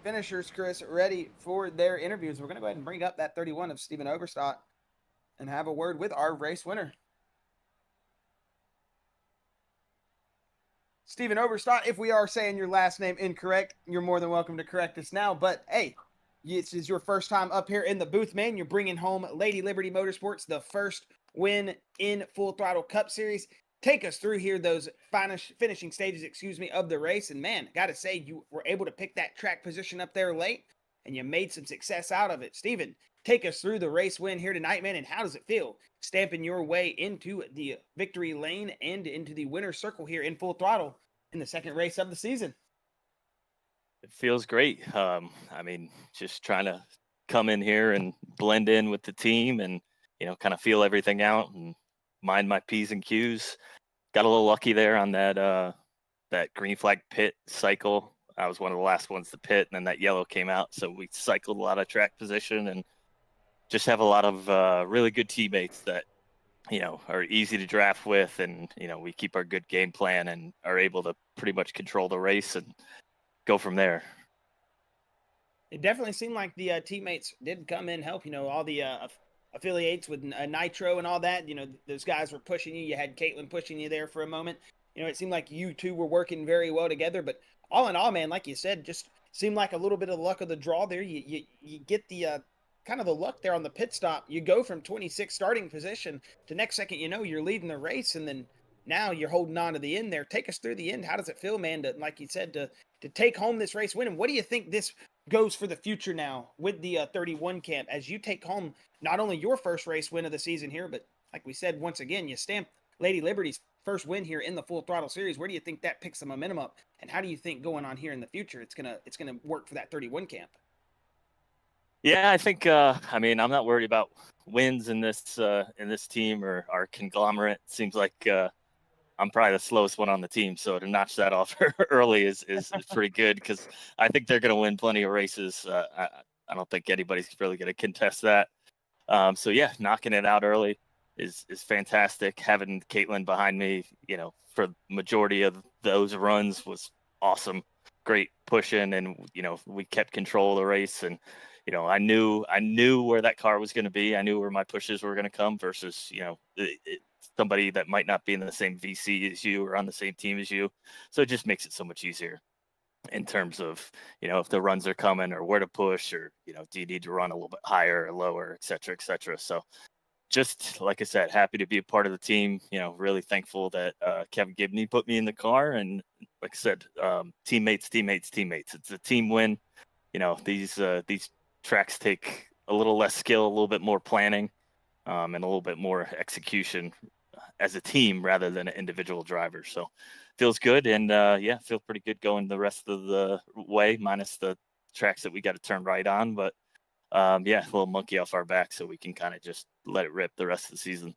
finishers, Chris, ready for their interviews. We're going to go ahead and bring up that 31 of Steven Oberstadt and have a word with our race winner. Steven Oberstadt, if we are saying your last name incorrect, you're more than welcome to correct us now. But, hey, this is your first time up here in the booth, man. You're bringing home Lady Liberty Motorsports, the first win in Full Throttle Cup Series. Take us through here those finishing stages, of the race. And, man, got to say, you were able to pick that track position up there late, and you made some success out of it. Steven, take us through the race win here tonight, man, and how does it feel stamping your way into the victory lane and into the winner's circle here in Full Throttle in the second race of the season? It feels great. I mean, just trying to come in here and blend in with the team and, kind of feel everything out and mind my P's and Q's. Got a little lucky there on that green flag pit cycle. I was one of the last ones to pit, and then that yellow came out. So we cycled a lot of track position and just have a lot of really good teammates that are easy to draft with, and we keep our good game plan and are able to pretty much control the race and go from there. It definitely seemed like the teammates did come in help. All the affiliates with Nitro and all that. Those guys were pushing you. You had Caitlin pushing you there for a moment. It seemed like you two were working very well together. But all in all, man, like you said, just seemed like a little bit of luck of the draw there. You get the kind of the luck there on the pit stop. You go from 26 starting position to next second, you're leading the race, and then now you're holding on to the end there. Take us through the end. How does it feel, man? To, like you said, to take home this race win. And what do you think this goes for the future now with the 31 camp as you take home not only your first race win of the season here, but like we said, once again, you stamp Lady Liberty's first win here in the Full Throttle series. Where do you think that picks the momentum up, and how do you think going on here in the future it's gonna work for that 31 camp? Yeah, I think I'm not worried about wins in this team or our conglomerate. It seems like I'm probably the slowest one on the team, so to notch that off early is pretty good, because I think they're going to win plenty of races. I don't think anybody's really going to contest that. So yeah, knocking it out early is fantastic. Having Caitlin behind me, for the majority of those runs was awesome. Great pushing, and we kept control of the race, and I knew where that car was going to be. I knew where my pushes were going to come versus somebody that might not be in the same VC as you or on the same team as you. So it just makes it so much easier in terms of, if the runs are coming or where to push, or, do you need to run a little bit higher or lower, et cetera, et cetera. So just like I said, happy to be a part of the team, really thankful that Kevin Gibney put me in the car. And like I said, teammates. It's a team win. These tracks take a little less skill, a little bit more planning, and a little bit more execution as a team rather than an individual driver. So feels good. And feel pretty good going the rest of the way, minus the tracks that we got to turn right on. But a little monkey off our back, so we can kind of just let it rip the rest of the season.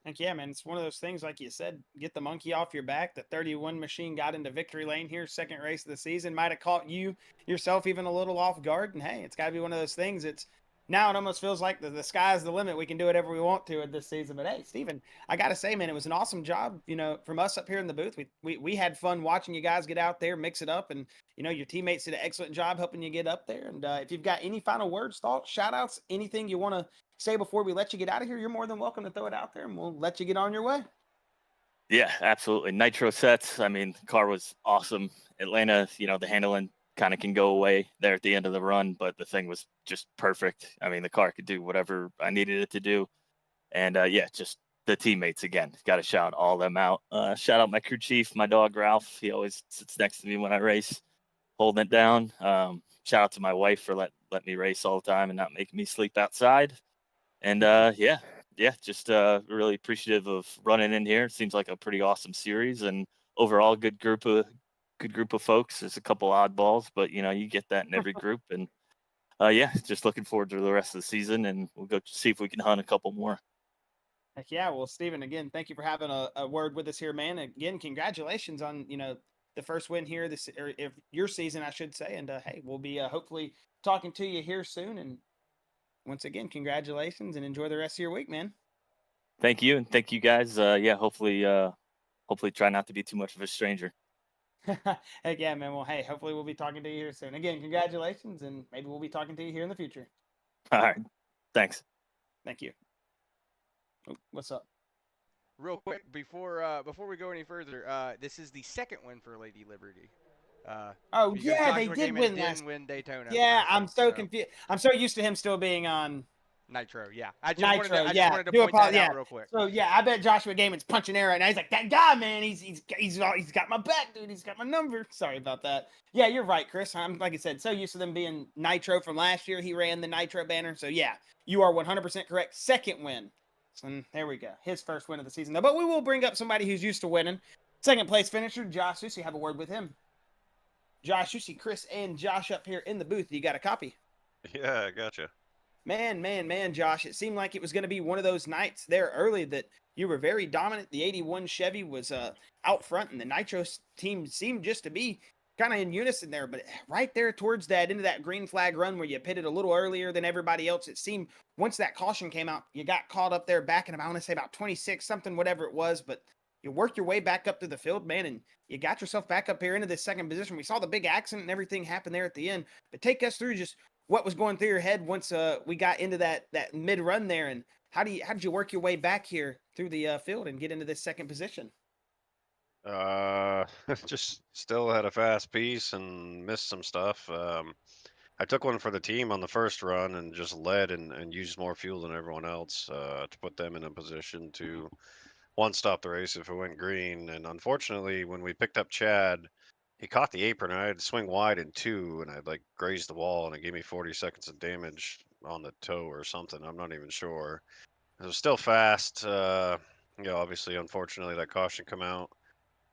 Heck yeah, man. It's one of those things, like you said, get the monkey off your back. The 31 machine got into victory lane here, second race of the season. Might have caught you yourself even a little off guard. And hey, it's got to be one of those things. It's now it almost feels like the sky's the limit. We can do whatever we want to in this season. But hey, Steven, I got to say, man, it was an awesome job, from us up here in the booth. We had fun watching you guys get out there, mix it up. And, your teammates did an excellent job helping you get up there. And if you've got any final words, thoughts, shout outs, anything you want to say before we let you get out of here, you're more than welcome to throw it out there, and we'll let you get on your way. Yeah, absolutely. Nitro sets. I mean, the car was awesome. Atlanta, the handling kind of can go away there at the end of the run, but the thing was just perfect. I mean, the car could do whatever I needed it to do. And just the teammates again. Got to shout all them out. Shout out my crew chief, my dog Ralph. He always sits next to me when I race, holding it down. Shout out to my wife for let me race all the time and not making me sleep outside. And just really appreciative of running in here. Seems like a pretty awesome series, and overall good group of folks. There's a couple oddballs, but you get that in every group. And just looking forward to the rest of the season, and we'll go see if we can hunt a couple more. Heck yeah. Well, Steven, again, thank you for having a word with us here, man. Again, congratulations on, the first win here or if your season, I should say. And hey, we'll be hopefully talking to you here soon. And once again, congratulations and enjoy the rest of your week, man. Thank you. And thank you guys. Hopefully try not to be too much of a stranger. Heck yeah, man. Well, hey, hopefully we'll be talking to you here soon. Again, congratulations, and maybe we'll be talking to you here in the future. All right. Thanks. Thank you. Oh, what's up? Real quick, before we go any further, this is the second win for Lady Liberty. They did win last. Win Daytona. Yeah, I'm so confused. I'm so used to him still being on Nitro. Yeah, I just wanted to point that out real quick. So yeah, I bet Joshua Gaiman's punching air right now. He's like, that guy, man. He's got my back, dude. He's got my number. Sorry about that. Yeah, you're right, Chris. I'm like I said, so used to them being Nitro from last year. He ran the Nitro banner. So yeah, you are 100% correct. Second win. So there we go. His first win of the season, though. But we will bring up somebody who's used to winning. Second place finisher, Josh Susie. Have a word with him. Josh Susie, Chris, and Josh up here in the booth. You got a copy? Yeah, I gotcha. Man, Josh. It seemed like it was going to be one of those nights there early that you were very dominant. The 81 Chevy was out front, and the Nitro team seemed just to be kind of in unison there, but right there towards that end of that green flag run where you pitted a little earlier than everybody else, it seemed once that caution came out, you got caught up there back in, I want to say about 26 something, whatever it was, but you worked your way back up to the field, man, and you got yourself back up here into this second position. We saw the big accident and everything happen there at the end, but take us through just what was going through your head once we got into that mid run there, and how did you work your way back here through the field and get into this second position? Uh, just still had a fast piece and missed some stuff. I took one for the team on the first run and just led and used more fuel than everyone else to put them in a position to one stop the race if it went green. And unfortunately, when we picked up Chad, he caught the apron. And I had to swing wide in two, and I like grazed the wall, and it gave me 40 seconds of damage on the toe or something. I'm not even sure. It was still fast. Obviously, unfortunately, that caution come out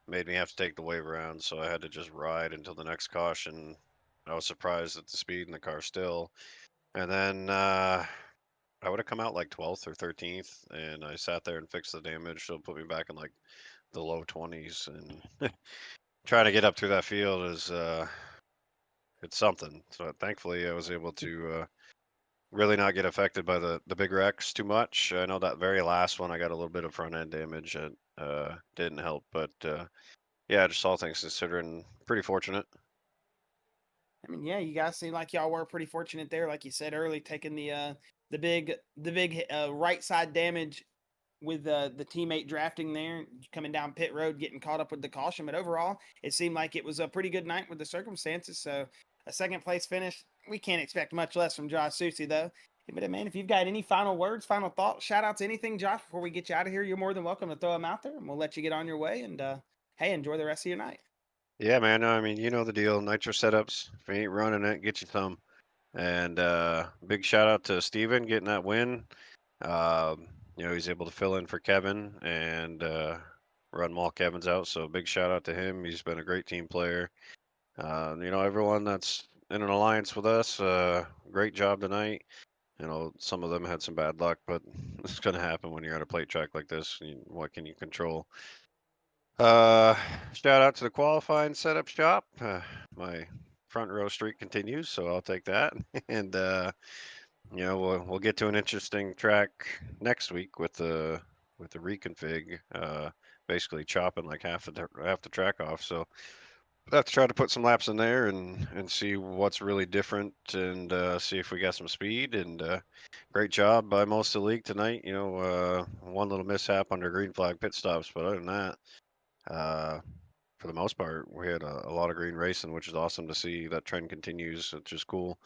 made me have to take the wave around, so I had to just ride until the next caution. I was surprised at the speed in the car still. And then I would have come out like 12th or 13th, and I sat there and fixed the damage, so it put me back in like the low 20s. And trying to get up through that field is it's something. So thankfully, I was able to really not get affected by the big wrecks too much. I know that very last one, I got a little bit of front end damage that didn't help, but yeah, just all things considering, pretty fortunate. I mean, yeah, you guys seem like y'all were pretty fortunate there, like you said early, taking the big right side damage with the teammate drafting there, coming down pit road, getting caught up with the caution. But overall, it seemed like it was a pretty good night with the circumstances. So a second place finish, we can't expect much less from Josh Susie though. But man, if you've got any final words, final thoughts, shout out to anything, Josh, before we get you out of here, you're more than welcome to throw them out there, and we'll let you get on your way. And hey, enjoy the rest of your night. Yeah, man. I mean, you know the deal. Nitro setups. If you ain't running it, get you some. And big shout out to Steven getting that win. He's able to fill in for Kevin and run while Kevin's out. So big shout out to him. He's been a great team player. Everyone that's in an alliance with us, great job tonight. Some of them had some bad luck, but it's going to happen when you're at a plate track like this. What can you control? Shout out to the qualifying setup shop. My front row streak continues, so I'll take that. And we'll get to an interesting track next week with the reconfig. Basically chopping like half the track off. So we'll have to try to put some laps in there and see what's really different and see if we got some speed. And great job by most of the league tonight. One little mishap under green flag pit stops, but other than that. For the most part, we had a lot of green racing, which is awesome to see. That trend continues, which is cool.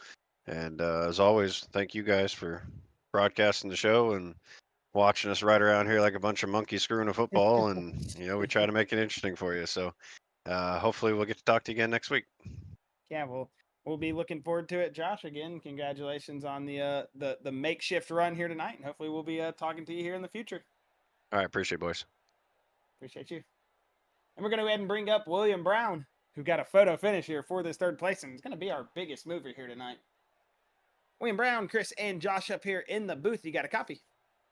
And as always, thank you guys for broadcasting the show and watching us ride around here like a bunch of monkeys screwing a football. And we try to make it interesting for you. So hopefully we'll get to talk to you again next week. Yeah, we'll be looking forward to it, Josh. Again, congratulations on the makeshift run here tonight, and hopefully we'll be talking to you here in the future. All right, appreciate it, boys. Appreciate you. And we're going to go ahead and bring up William Brown, who got a photo finish here for this third place, and it's going to be our biggest mover here tonight. William Brown, Chris, and Josh up here in the booth. You got a copy?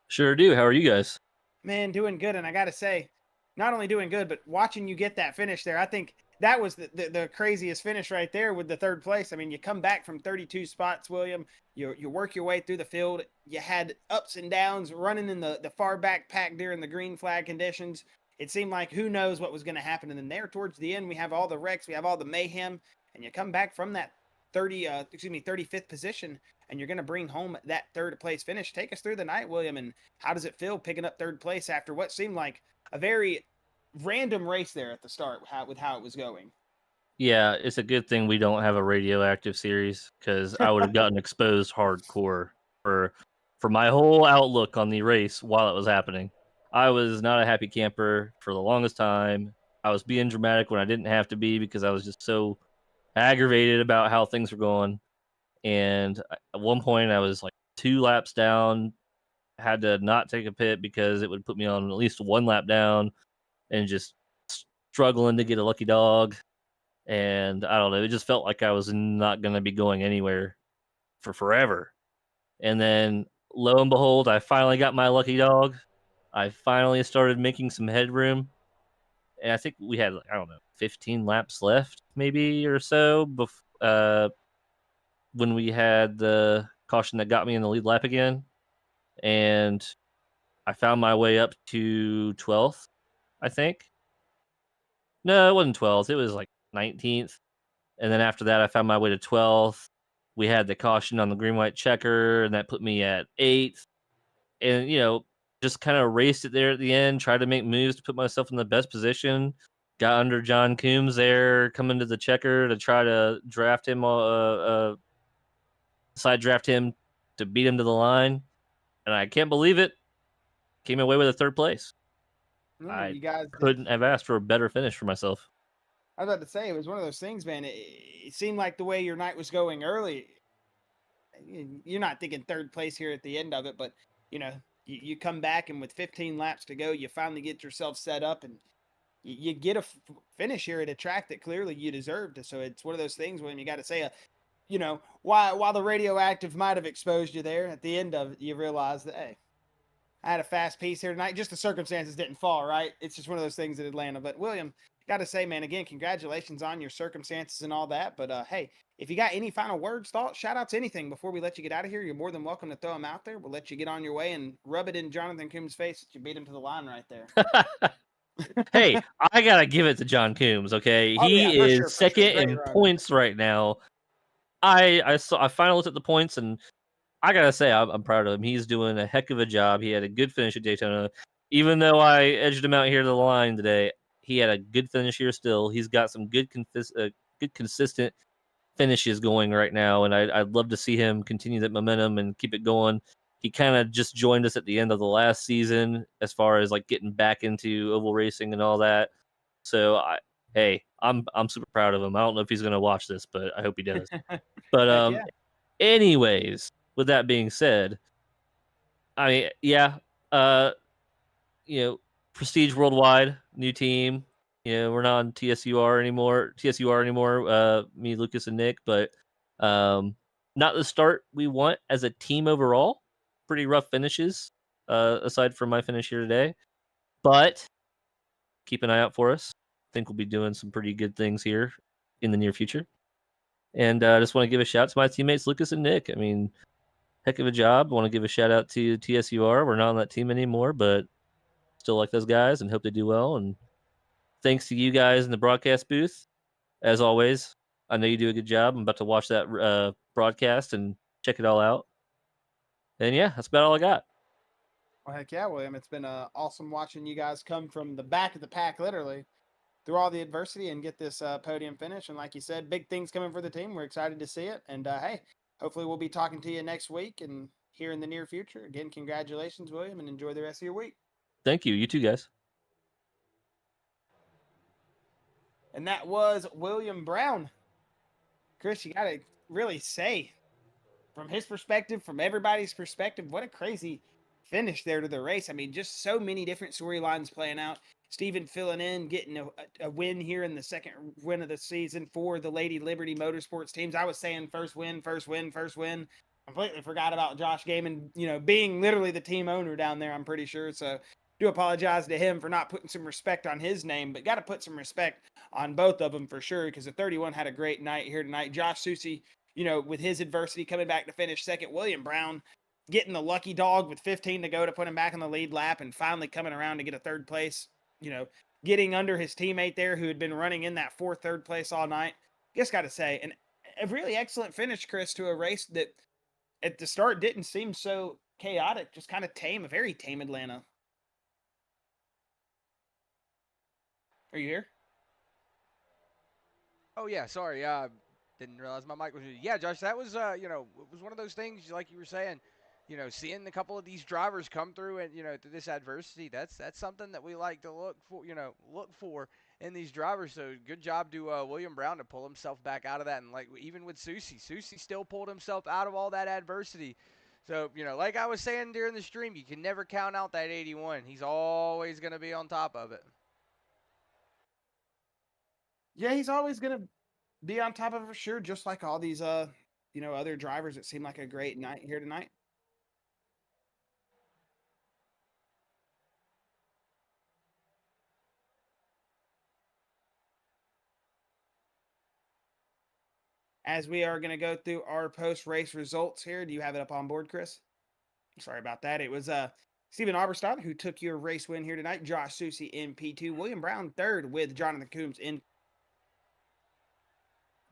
Sure do. How are you guys? Man, doing good. And I got to say, not only doing good, but watching you get that finish there, I think that was the craziest finish right there with the third place. I mean, you come back from 32 spots, William. You work your way through the field. You had ups and downs running in the far back pack during the green flag conditions. It seemed like who knows what was going to happen. And then there towards the end, we have all the wrecks, we have all the mayhem, and you come back from that 35th position, and you're going to bring home that third place finish. Take us through the night, William, and how does it feel picking up third place after what seemed like a very random race there at the start with how it was going? Yeah, it's a good thing we don't have a radioactive series because I would have gotten exposed hardcore for my whole outlook on the race while it was happening. I was not a happy camper for the longest time. I was being dramatic when I didn't have to be because I was just so aggravated about how things were going. And at one point, I was like 2 laps down, had to not take a pit because it would put me on at least 1 lap down, and just struggling to get a lucky dog. And I don't know, it just felt like I was not going to be going anywhere for forever. And then lo and behold, I finally got my lucky dog. I finally started making some headroom, and I think we had, I don't know, 15 laps left, maybe or so, when we had the caution that got me in the lead lap again, and I found my way up to 12th, I think. No, it wasn't 12th. It was like 19th. And then after that, I found my way to 12th. We had the caution on the green white checker, and that put me at 8th. And, just kind of raced it there at the end, tried to make moves to put myself in the best position. Got under John Coombs there, coming to the checker to try to draft him, side draft him to beat him to the line. And I can't believe it. Came away with a 3rd place. Yeah, I you guys couldn't have asked for a better finish for myself. I was about to say, it was one of those things, man. It seemed like the way your night was going early, you're not thinking 3rd place here at the end of it, but you come back, and with 15 laps to go, you finally get yourself set up, and you get a finish here at a track that clearly you deserved. So it's one of those things when you got to say, while the radioactive might have exposed you there, at the end of it, you realize that, hey, I had a fast piece here tonight. Just the circumstances didn't fall right. It's just one of those things in Atlanta. But William, got to say, man, again, congratulations on your circumstances and all that. But hey, if you got any final words, thoughts, shout outs, anything before we let you get out of here, you're more than welcome to throw them out there. We'll let you get on your way and rub it in Jonathan Coombs' face that you beat him to the line right there. Hey, I gotta give it to John Coombs. Okay, Oh, yeah, he for is sure, for sure. second Great in run. points right now. I finally looked at the points, and I gotta say I'm proud of him. He's doing a heck of a job. He had a good finish at Daytona, even though I edged him out here to the line today. He had a good finish here still. He's got some good consistent finishes going right now, and I'd love to see him continue that momentum and keep it going. He kind of just joined us at the end of the last season as far as like getting back into oval racing and all that. So I'm super proud of him. I don't know if he's gonna watch this, but I hope he does. But Heck yeah. anyways, with that being said, I mean, yeah, uh, Prestige Worldwide, new team. We're not on TSUR anymore. Me, Lucas, and Nick, but not the start we want as a team overall. Pretty rough finishes, aside from my finish here today. But keep an eye out for us. I think we'll be doing some pretty good things here in the near future. And I just want to give a shout out to my teammates, Lucas and Nick. I mean, heck of a job. I want to give a shout out to TSUR. We're not on that team anymore, but still like those guys and hope they do well. And thanks to you guys in the broadcast booth, as always. I know you do a good job. I'm about to watch that broadcast and check it all out. And yeah, that's about all I got. Well, heck yeah, William. It's been awesome watching you guys come from the back of the pack, literally, through all the adversity and get this podium finish. And like you said, big things coming for the team. We're excited to see it. And hey, hopefully we'll be talking to you next week and here in the near future. Again, congratulations, William, and enjoy the rest of your week. Thank you. You too, guys. And that was William Brown. Chris, you got to really say, from his perspective, from everybody's perspective, what a crazy finish there to the race. I mean, just so many different storylines playing out. Steven filling in, getting a win here in the second win of the season for the Lady Liberty Motorsports teams. I was saying first win. Completely forgot about Josh Gaiman, being literally the team owner down there, I'm pretty sure. So do apologize to him for not putting some respect on his name, but got to put some respect on both of them for sure, because the 31 had a great night here tonight. Josh Susie, with his adversity coming back to finish second. William Brown getting the lucky dog with 15 to go to put him back on the lead lap and finally coming around to get a 3rd place, getting under his teammate there who had been running in that 3rd place all night. Just got to say, a really excellent finish, Chris, to a race that at the start didn't seem so chaotic, just kind of tame, a very tame Atlanta. Are you here? Oh yeah, sorry. Didn't realize my mic was muted. Yeah, Josh, that was it was one of those things like you were saying. Seeing a couple of these drivers come through and through this adversity, that's something that we like to look for in these drivers. So good job to William Brown to pull himself back out of that, and like even with Susie still pulled himself out of all that adversity. So like I was saying during the stream, you can never count out that 81. He's always going to be on top of it. Yeah, he's always going to be on top of it for sure, just like all these other drivers. It seemed like a great night here tonight. as we are going to go through our post-race results here. Do you have it up on board, Chris? Sorry about that. It was Stephen Arberstadt who took your race win here tonight. Josh Susie in P2. William Brown third with Jonathan Coombs in.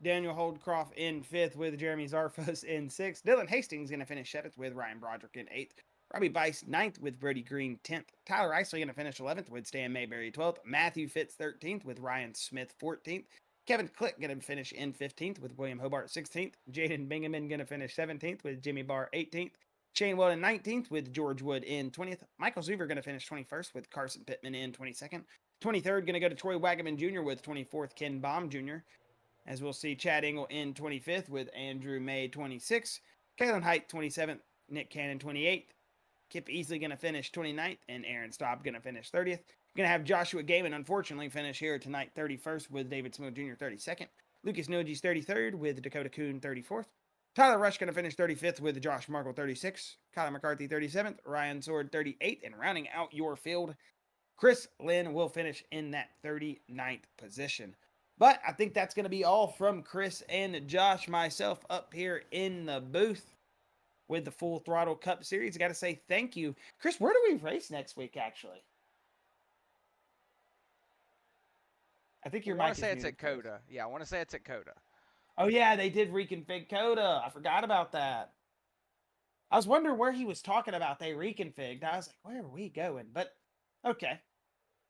Daniel Holdcroft in fifth with Jeremy Zarfos in sixth. Dylan Hastings going to finish seventh with Ryan Broderick in eighth. Robbie Bice ninth with Brody Green 10th. Tyler Isley going to finish 11th with Stan Mayberry 12th. Matthew Fitz 13th with Ryan Smith 14th. Kevin Click going to finish in 15th with William Hobart 16th. Jaden Bingaman going to finish 17th with Jimmy Barr 18th. Shane Weldon 19th with George Wood in 20th. Michael Zuver going to finish 21st with Carson Pittman in 22nd. 23rd going to go to Troy Wagaman Jr. with 24th Ken Baum Jr. As we'll see, Chad Engel in 25th with Andrew May 26th. Kalen Height 27th. Nick Cannon 28th. Kip Easley going to finish 29th. And Aaron Staub going to finish 30th. Going to have Joshua Gaiman, unfortunately, finish here tonight 31st with David Smoot Jr. 32nd. Lucas Noji's 33rd with Dakota Kuhn 34th. Tyler Rush going to finish 35th with Josh Markle 36th. Kyler McCarthy 37th. Ryan Sword 38th. And rounding out your field, Chris Lynn will finish in that 39th position. But I think that's going to be all from Chris and Josh, myself up here in the booth with the Full Throttle Cup Series. I got to say thank you. Chris, where do we race next week, actually? I think your I mic want is to say it's muted, at Chris. Coda. Yeah, I want to say it's at Coda. Oh, yeah, they did reconfig Coda. I forgot about that. I was wondering where he was talking about they reconfigged. I was like, where are we going? But, okay.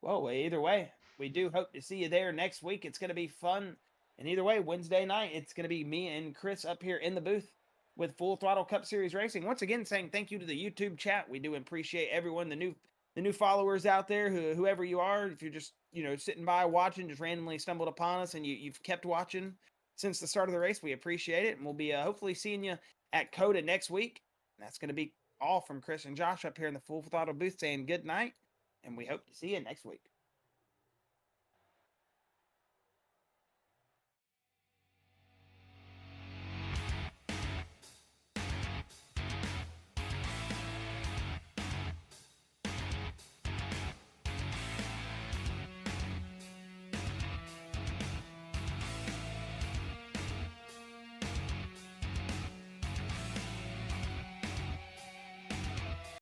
Well, either way, we do hope to see you there next week. It's going to be fun. And either way, Wednesday night, it's going to be me and Chris up here in the booth with Full Throttle Cup Series Racing. Once again, saying thank you to the YouTube chat. We do appreciate everyone, the new followers out there, whoever you are. If you're just, sitting by watching, just randomly stumbled upon us and you've kept watching since the start of the race, we appreciate it. And we'll be hopefully seeing you at Coda next week. That's going to be all from Chris and Josh up here in the Full Throttle booth saying good night. And we hope to see you next week.